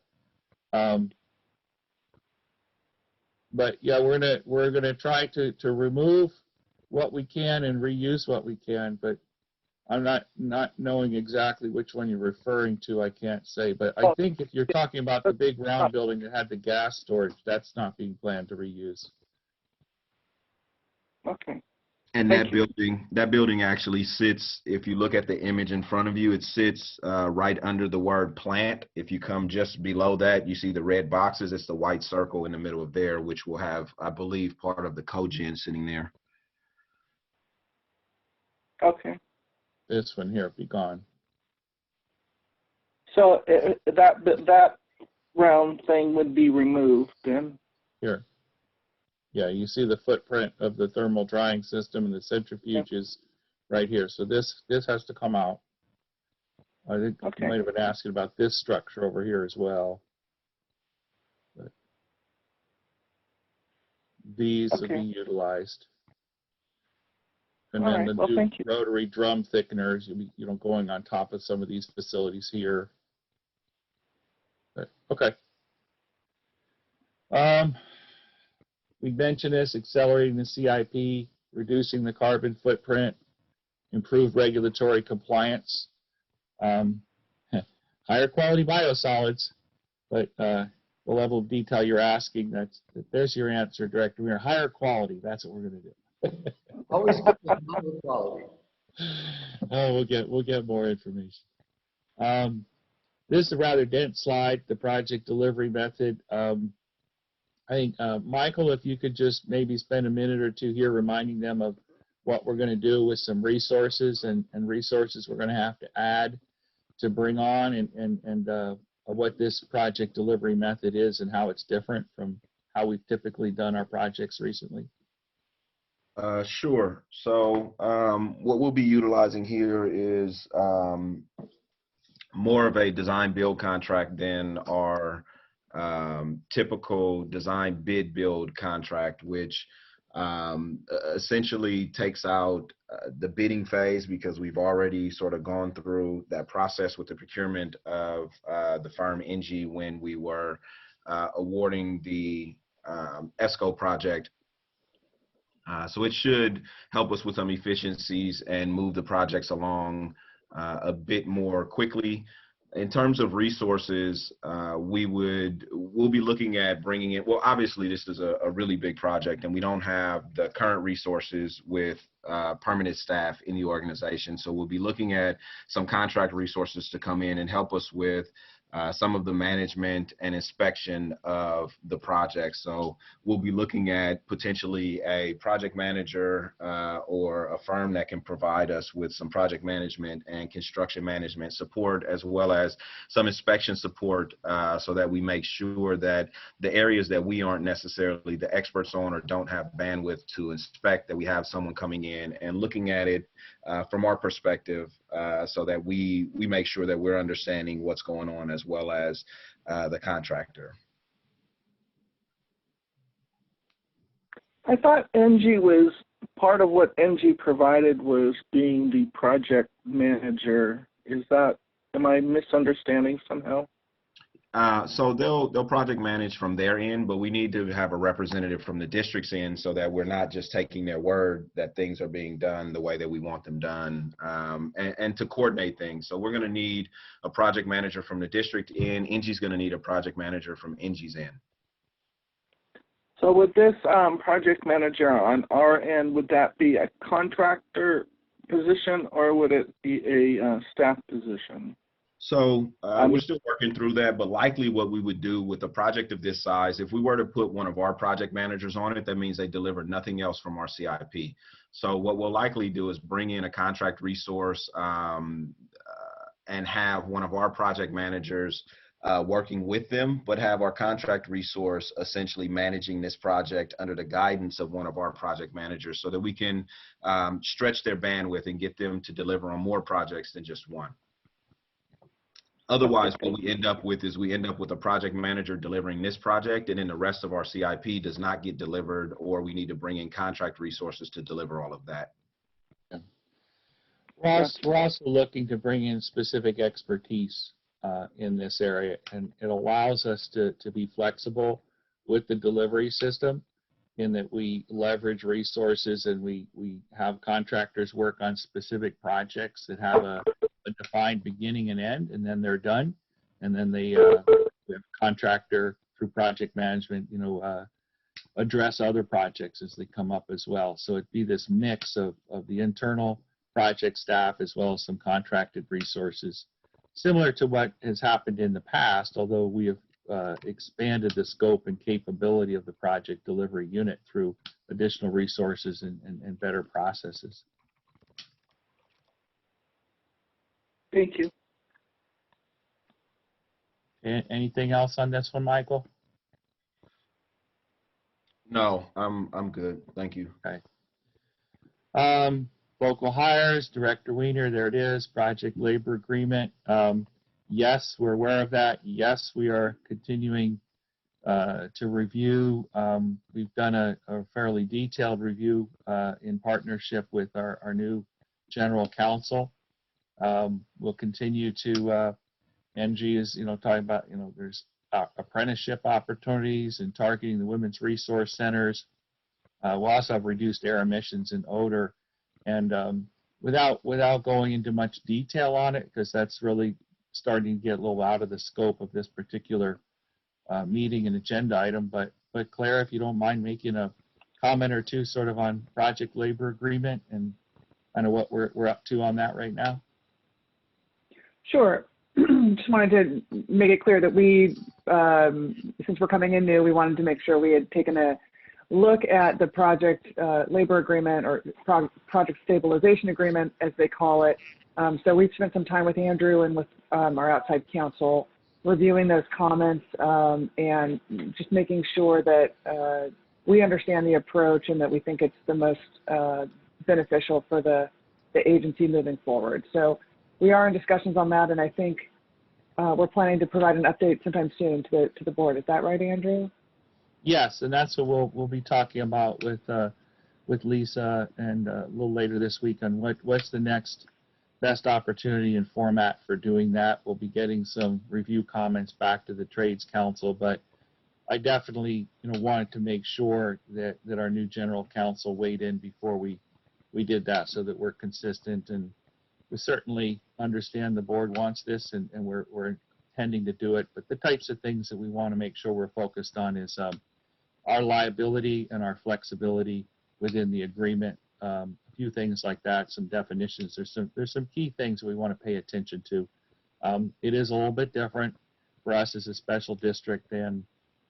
[SPEAKER 1] But yeah, we're gonna try to remove what we can and reuse what we can, but I'm not knowing exactly which one you're referring to. I can't say, but I think if you're talking about the big round building that had the gas storage, that's not being planned to reuse.
[SPEAKER 4] Okay.
[SPEAKER 5] And
[SPEAKER 4] Thank
[SPEAKER 5] that building actually sits, if you look at the image in front of you, it sits right under the word plant. If you come just below that, you see the red boxes. It's the white circle in the middle of there, which will have, I believe, part of the cogen sitting there.
[SPEAKER 4] Okay.
[SPEAKER 1] This one here be gone.
[SPEAKER 4] So that round thing would be removed then?
[SPEAKER 1] Here. Yeah, you see the footprint of the thermal drying system and the centrifuges right here. So this has to come out. I think you might have been asking about this structure over here as well. But these will be utilized. And then the new rotary drum thickeners, you'll be going on top of some of these facilities here. But, okay. We mentioned this, accelerating the CIP, reducing the carbon footprint, improved regulatory compliance, higher quality biosolids, but the level of detail you're asking, there's your answer, Director. We're higher quality. That's what we're going to do.
[SPEAKER 2] Always good with higher quality.
[SPEAKER 1] Oh, we'll get more information. This is a rather dense slide, the project delivery method. I think, Michael, if you could just maybe spend a minute or two here reminding them of what we're going to do with some resources and resources we're going to have to add to bring on and what this project delivery method is and how it's different from how we've typically done our projects recently?
[SPEAKER 5] Sure. So what we'll be utilizing here is more of a design build contract than our typical design bid build contract, which essentially takes out the bidding phase, because we've already sort of gone through that process with the procurement of the firm ENGIE when we were awarding the ESCO project. So it should help us with some efficiencies and move the projects along a bit more quickly. In terms of resources, we'll be looking at bringing in, well, obviously this is a really big project and we don't have the current resources with permanent staff in the organization. So we'll be looking at some contract resources to come in and help us with some of the management and inspection of the project. So we'll be looking at potentially a project manager or a firm that can provide us with some project management and construction management support, as well as some inspection support, so that we make sure that the areas that we aren't necessarily the experts on or don't have bandwidth to inspect, that we have someone coming in and looking at it from our perspective, so that we make sure that we're understanding what's going on as well as the contractor.
[SPEAKER 4] I thought ENGIE was part of what ENGIE provided was being the project manager. Am I misunderstanding somehow?
[SPEAKER 5] So they'll project manage from their end, but we need to have a representative from the district's end so that we're not just taking their word that things are being done the way that we want them done, and to coordinate things. So we're going to need a project manager from the district end. ENGIE's going to need a project manager from ENGIE's end.
[SPEAKER 4] So with this project manager on our end, would that be a contractor position or would it be a staff position?
[SPEAKER 5] So we're still working through that, but likely what we would do with a project of this size, if we were to put one of our project managers on it, that means they deliver nothing else from our CIP. So what we'll likely do is bring in a contract resource and have one of our project managers working with them, but have our contract resource essentially managing this project under the guidance of one of our project managers, so that we can stretch their bandwidth and get them to deliver on more projects than just one. Otherwise, what we end up with is a project manager delivering this project, and then the rest of our CIP does not get delivered, or we need to bring in contract resources to deliver all of that.
[SPEAKER 1] We're also looking to bring in specific expertise in this area, and it allows us to be flexible with the delivery system, in that we leverage resources and we have contractors work on specific projects that have a defined beginning and end, and then they're done. And then we have a contractor through project management, address other projects as they come up as well. So it'd be this mix of the internal project staff as well as some contracted resources, similar to what has happened in the past, although we have expanded the scope and capability of the project delivery unit through additional resources and better processes.
[SPEAKER 4] Thank you.
[SPEAKER 1] Anything else on this one, Michael?
[SPEAKER 5] No, I'm good. Thank you.
[SPEAKER 1] Okay. Local hires, Director Weiner, there it is, project labor agreement. Yes, we're aware of that. Yes, we are continuing to review. We've done a fairly detailed review in partnership with our new general counsel. We'll continue to, ENGIE is, talking about, there's apprenticeship opportunities and targeting the women's resource centers. We'll also have reduced air emissions and odor. And without going into much detail on it, because that's really starting to get a little out of the scope of this particular meeting and agenda item. But Claire, if you don't mind making a comment or two sort of on project labor agreement and kind of what we're up to on that right now.
[SPEAKER 3] Sure. Just wanted to make it clear that we, since we're coming in new, we wanted to make sure we had taken a look at the project labor agreement or project stabilization agreement, as they call it. So we've spent some time with Andrew and with our outside counsel reviewing those comments and just making sure that we understand the approach and that we think it's the most beneficial for the agency moving forward. So we are in discussions on that, and I think we're planning to provide an update sometime soon to the board. Is that right, Andrew?
[SPEAKER 1] Yes, and that's what we'll be talking about with Lisa and a little later this week on what's the next best opportunity and format for doing that. We'll be getting some review comments back to the Trades Council, but I definitely wanted to make sure that our new general counsel weighed in before we did that, so that we're consistent, and we certainly understand the board wants this, and we're intending to do it. But the types of things that we want to make sure we're focused on is our liability and our flexibility within the agreement. A few things like that, some definitions. There's some key things we want to pay attention to. It is a little bit different for us as a special district than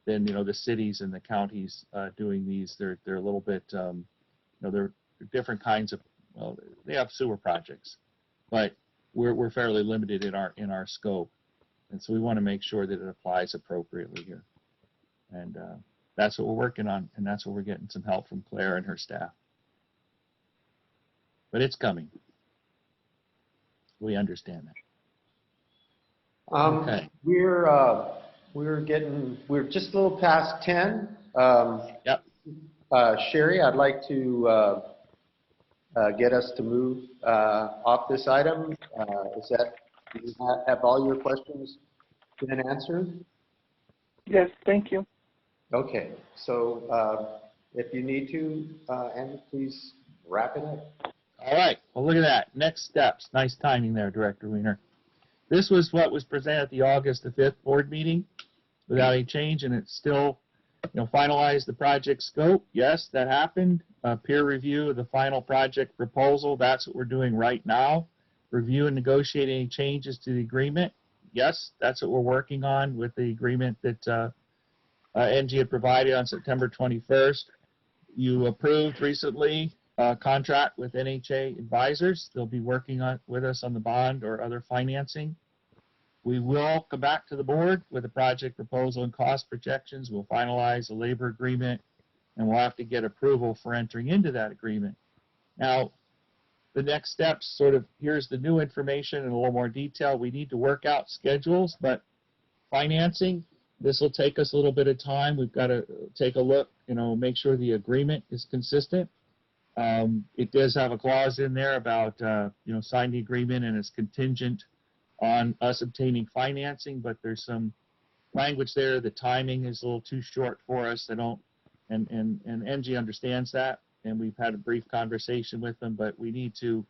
[SPEAKER 1] the cities and the counties doing these. They're a little bit they're different kinds of, well, they have sewer projects, but we're fairly limited in our scope, and so we want to make sure that it applies appropriately here. And that's what we're working on, and that's where we're getting some help from Claire and her staff. But it's coming. We understand that. Okay.
[SPEAKER 2] We're just a little past 10.
[SPEAKER 1] Yep.
[SPEAKER 2] Sherry, I'd like to get us to move off this item. Do you have all your questions been answered?
[SPEAKER 4] Yes, thank you.
[SPEAKER 2] Okay, so if you need to, Andy, please wrap it up.
[SPEAKER 1] All right. Well, look at that. Next steps. Nice timing there, Director Weiner. This was what was presented at the August the 5th board meeting without any change, and it's still, finalized the project scope. Yes, that happened. Peer review of the final project proposal. That's what we're doing right now. Review and negotiate any changes to the agreement. Yes, that's what we're working on with the agreement that NG had provided on September 21st. You approved recently a contract with NHA Advisors. They'll be working with us on the bond or other financing. We will come back to the board with a project proposal and cost projections. We'll finalize a labor agreement, and we'll have to get approval for entering into that agreement. Now, the next steps, sort of, here's the new information in a little more detail. We need to work out schedules, but financing, this will take us a little bit of time. We've got to take a look, make sure the agreement is consistent. It does have a clause in there about, sign the agreement and it's contingent on us obtaining financing, but there's some language there. The timing is a little too short for us. And NG understands that, and we've had a brief conversation with them, but we need to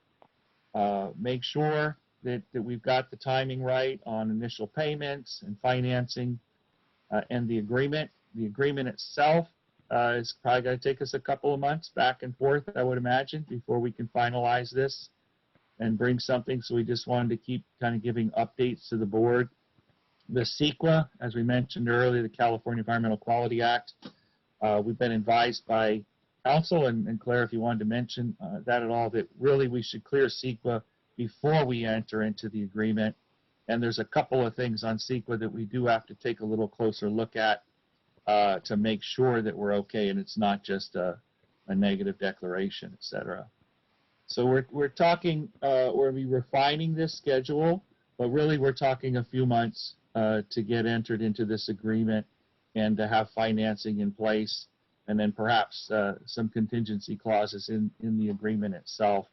[SPEAKER 1] make sure that we've got the timing right on initial payments and financing and the agreement. The agreement itself is probably going to take us a couple of months back and forth, I would imagine, before we can finalize this and bring something. So we just wanted to keep kind of giving updates to the board. The CEQA, as we mentioned earlier, the California Environmental Quality Act, we've been advised by council, and Claire, if you wanted to mention that at all, that really we should clear CEQA before we enter into the agreement. And there's a couple of things on CEQA that we do have to take a little closer look at to make sure that we're okay and it's not just a negative declaration, et cetera. So we're talking, we'll be refining this schedule, but really we're talking a few months to get entered into this agreement and to have financing in place, and then perhaps some contingency clauses in the agreement itself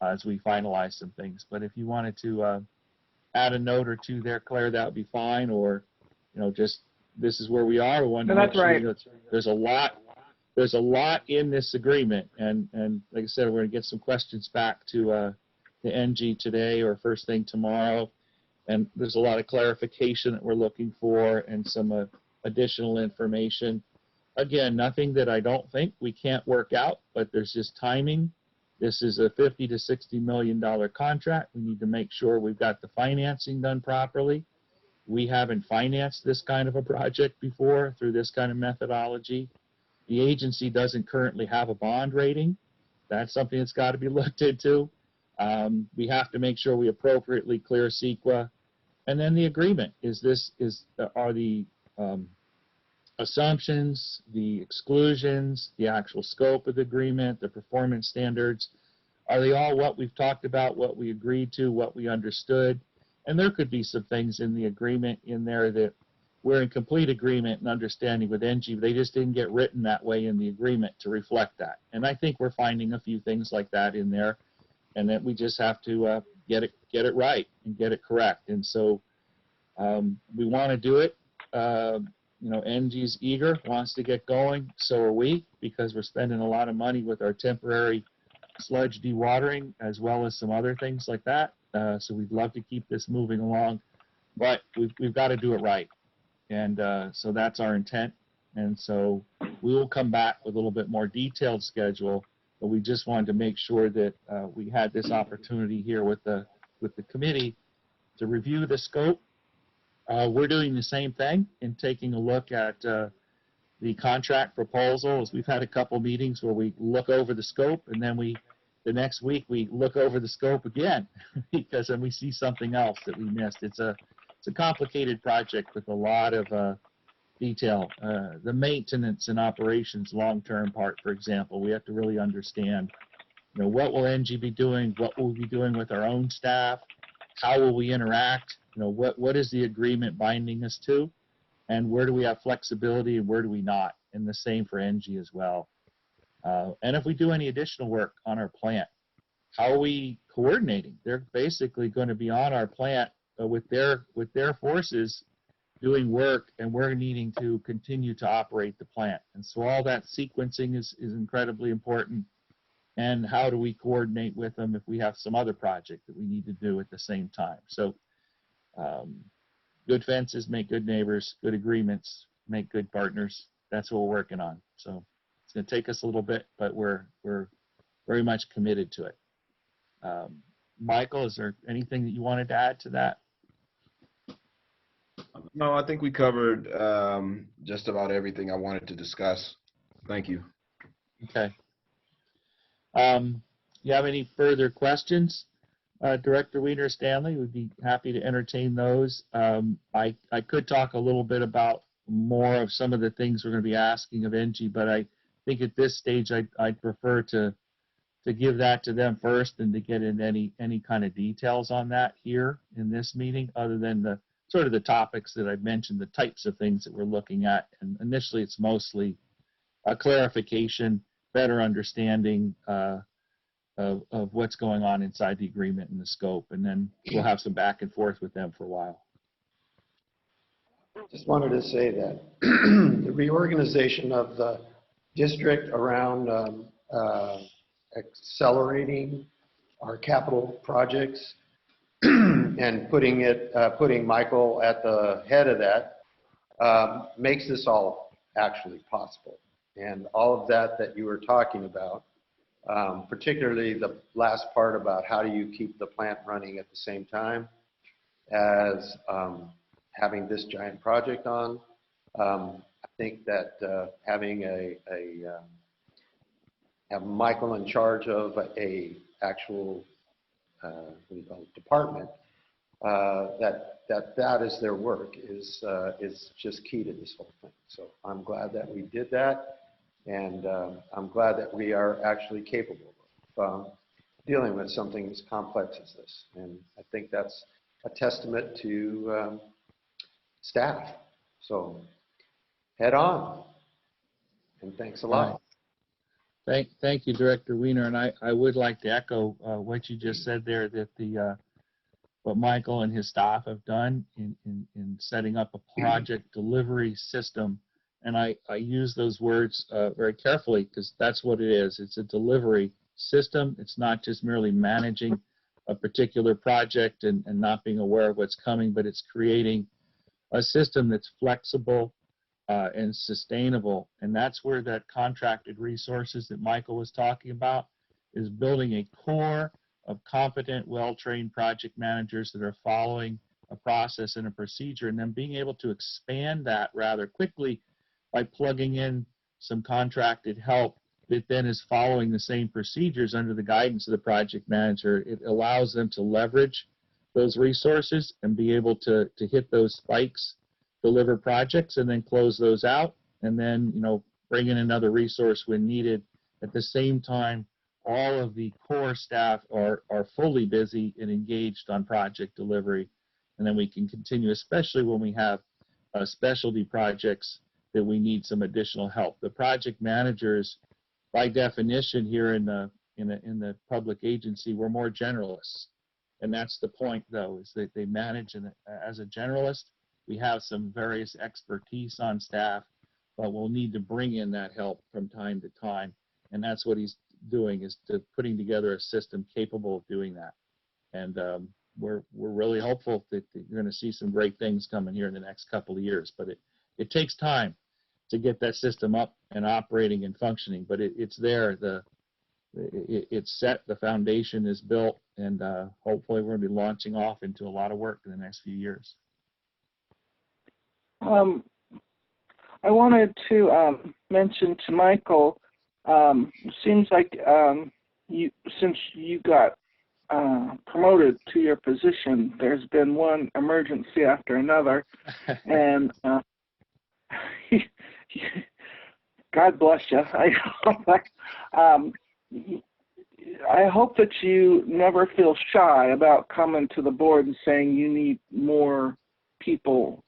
[SPEAKER 1] as we finalize some things. But if you wanted to add a note or two there, Claire, that would be fine, or just this is where we are.
[SPEAKER 3] No, that's right.
[SPEAKER 1] There's a lot in this agreement, and like I said, we're going to get some questions back to NG today or first thing tomorrow, and there's a lot of clarification that we're looking for and some additional information. Again, nothing that I don't think we can't work out, but there's just timing. This is a $50 to $60 million contract. We need to make sure we've got the financing done properly. We haven't financed this kind of a project before through this kind of methodology. The agency doesn't currently have a bond rating. That's something that's got to be looked into. We have to make sure we appropriately clear CEQA. And then the agreement, are the assumptions, the exclusions, the actual scope of the agreement, the performance standards, are they all what we've talked about, what we agreed to, what we understood? And there could be some things in the agreement in there that we're in complete agreement and understanding with NG, but they just didn't get written that way in the agreement to reflect that. And I think we're finding a few things like that in there, and that we just have to get it right and get it correct. And so we want to do it. NG's eager, wants to get going. So are we, because we're spending a lot of money with our temporary sludge dewatering as well as some other things like that. So we'd love to keep this moving along, but we've got to do it right. And so that's our intent. And so we will come back with a little bit more detailed schedule, but we just wanted to make sure that we had this opportunity here with the committee to review the scope. We're doing the same thing in taking a look at the contract proposals. We've had a couple meetings where we look over the scope, and then the next week we look over the scope again because then we see something else that we missed. It's a complicated project with a lot of detail. The maintenance and operations long-term part, for example, we have to really understand, what will NG be doing? What will we be doing with our own staff? How will we interact? What is the agreement binding us to? And where do we have flexibility and where do we not? And the same for NG as well. And if we do any additional work on our plant, how are we coordinating? They're basically going to be on our plant with their forces doing work, and we're needing to continue to operate the plant. And so all that sequencing is incredibly important. And how do we coordinate with them if we have some other project that we need to do at the same time? So good fences make good neighbors, good agreements make good partners. That's what we're working on. So it's going to take us a little bit, but we're very much committed to it. Michael, is there anything that you wanted to add to that?
[SPEAKER 5] No, I think we covered just about everything I wanted to discuss. Thank you.
[SPEAKER 1] Okay. You have any further questions? Director Weiner, Stanley, would be happy to entertain those. I could talk a little bit about more of some of the things we're going to be asking of NG, but I think at this stage I'd prefer to give that to them first and to get in any kind of details on that here in this meeting, other than the sort of the topics that I've mentioned, the types of things that we're looking at. And initially it's mostly a clarification, better understanding of what's going on inside the agreement and the scope, and then we'll have some back and forth with them for a while.
[SPEAKER 2] Just wanted to say that the reorganization of the district around accelerating our capital projects and putting Michael at the head of that makes this all actually possible. And all of that you were talking about, particularly the last part about how do you keep the plant running at the same time as having this giant project on. I think that having have Michael in charge of a actual department, that is their work is just key to this whole thing. So I'm glad that we did that. And I'm glad that we are actually capable of dealing with something as complex as this. And I think that's a testament to staff. So head on. And thanks a lot.
[SPEAKER 1] Thank you, Director Weiner. And I would like to echo what you just said there, that what Michael and his staff have done in setting up a project delivery system. And I use those words very carefully because that's what it is. It's a delivery system. It's not just merely managing a particular project and not being aware of what's coming, but it's creating a system that's flexible and sustainable. And that's where that contracted resources that Michael was talking about is building a core of competent, well-trained project managers that are following a process and a procedure, and then being able to expand that rather quickly by plugging in some contracted help that then is following the same procedures under the guidance of the project manager, it allows them to leverage those resources and be able to hit those spikes, deliver projects, and then close those out, and then, you know, bring in another resource when needed. At the same time, all of the core staff are fully busy and engaged on project delivery, and then we can continue, especially when we have specialty projects that we need some additional help. The project managers, by definition, here in the public agency, we're more generalists, and that's the point, though, is that they manage. And as a generalist, we have some various expertise on staff, but we'll need to bring in that help from time to time, and that's what he's doing, is putting together a system capable of doing that. And we're really hopeful that you're going to see some great things coming here in the next couple of years, but it takes time to get that system up and operating and functioning, but it's there. It's set, the foundation is built, and hopefully we're going to be launching off into a lot of work in the next few years.
[SPEAKER 4] I wanted to mention to Michael, seems like since you got promoted to your position, there's been one emergency after another, and God bless you. I hope that you never feel shy about coming to the board and saying you need more people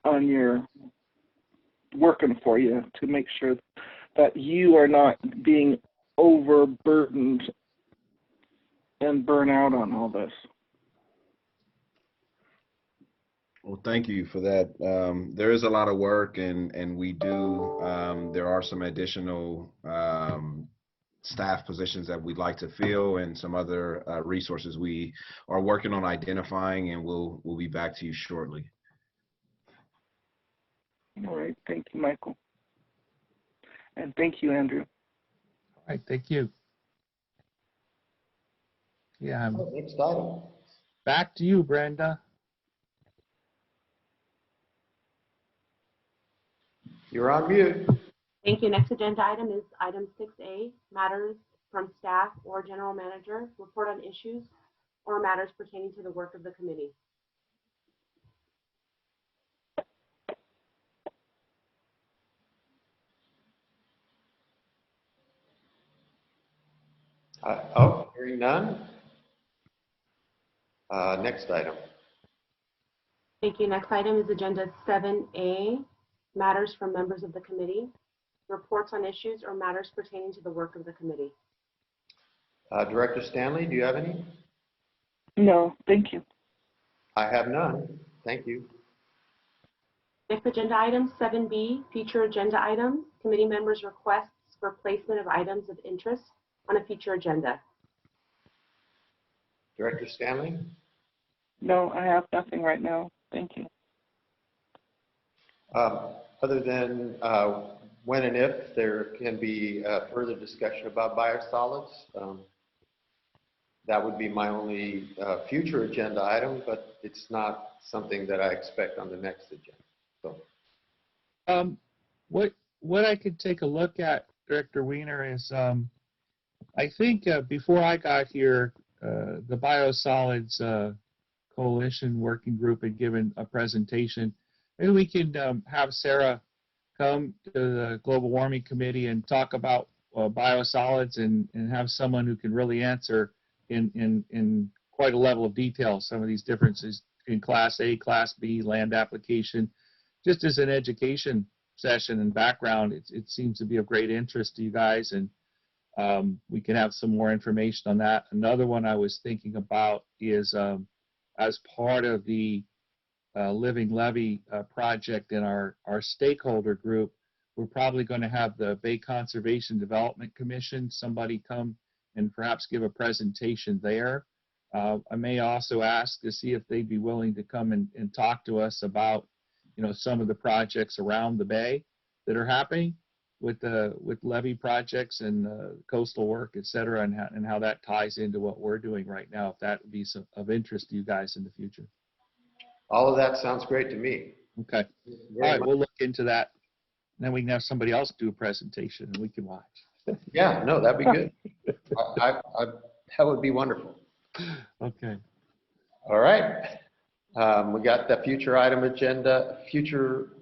[SPEAKER 4] on your working for you to make sure that you are not being overburdened and burn out on all this.
[SPEAKER 5] Well, thank you for that. There is a lot of work, and we do. There are some additional staff positions that we'd like to fill, and some other resources we are working on identifying, and we'll be back to you shortly.
[SPEAKER 4] All right. Thank you, Michael. And thank you, Andrew.
[SPEAKER 1] All right, thank you. Yeah,
[SPEAKER 2] Next item.
[SPEAKER 1] back to you, Brenda.
[SPEAKER 2] You're on mute.
[SPEAKER 6] Thank you. Next agenda item is item 6A, matters from staff or general manager, report on issues or matters pertaining to the work of the committee.
[SPEAKER 2] Hearing none. Next item.
[SPEAKER 6] Thank you. Next item is agenda 7A, matters from members of the committee, reports on issues or matters pertaining to the work of the committee.
[SPEAKER 2] Director Stanley, do you have any?
[SPEAKER 4] No, thank you.
[SPEAKER 2] I have none. Thank you.
[SPEAKER 6] Next agenda item 7B, future agenda items, committee members' requests for placement of items of interest on a future agenda.
[SPEAKER 2] Director Stanley?
[SPEAKER 4] No, I have nothing right now. Thank you.
[SPEAKER 2] Other than when and if there can be further discussion about biosolids, that would be my only future agenda item, but it's not something that I expect on the next agenda. So,
[SPEAKER 1] What I could take a look at, Director Wiener, is I think before I got here, the Biosolids Coalition Working Group had given a presentation. Maybe we could have Sarah come to the Global Warming Committee and talk about biosolids, and have someone who can really answer in quite a level of detail some of these differences in Class A, Class B, land application. Just as an education session and background, it seems to be of great interest to you guys, and we can have some more information on that. Another one I was thinking about is as part of the Living Levee project in our stakeholder group, we're probably going to have the Bay Conservation Development Commission, somebody come and perhaps give a presentation there. I may also ask to see if they'd be willing to come and talk to us about, you know, some of the projects around the Bay that are happening with levee projects and coastal work, et cetera, and how that ties into what we're doing right now, if that would be of interest to you guys in the future.
[SPEAKER 2] all of that sounds great to me.
[SPEAKER 1] Okay.
[SPEAKER 2] Very
[SPEAKER 1] All right,
[SPEAKER 2] much.
[SPEAKER 1] we'll look into that then we can have somebody else do a presentation and we can watch.
[SPEAKER 2] Yeah, no, that'd be good. That would be wonderful.
[SPEAKER 1] Okay.
[SPEAKER 2] All right. We got the future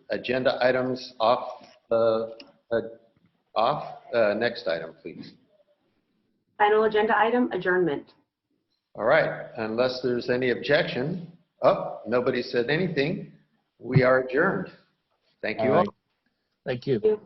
[SPEAKER 2] agenda items off. Next item, please.
[SPEAKER 6] Final agenda item, adjournment.
[SPEAKER 2] All right, unless there's any objection. Oh, nobody said anything. We are adjourned. Thank you all.
[SPEAKER 1] Thank you.
[SPEAKER 6] Thank you.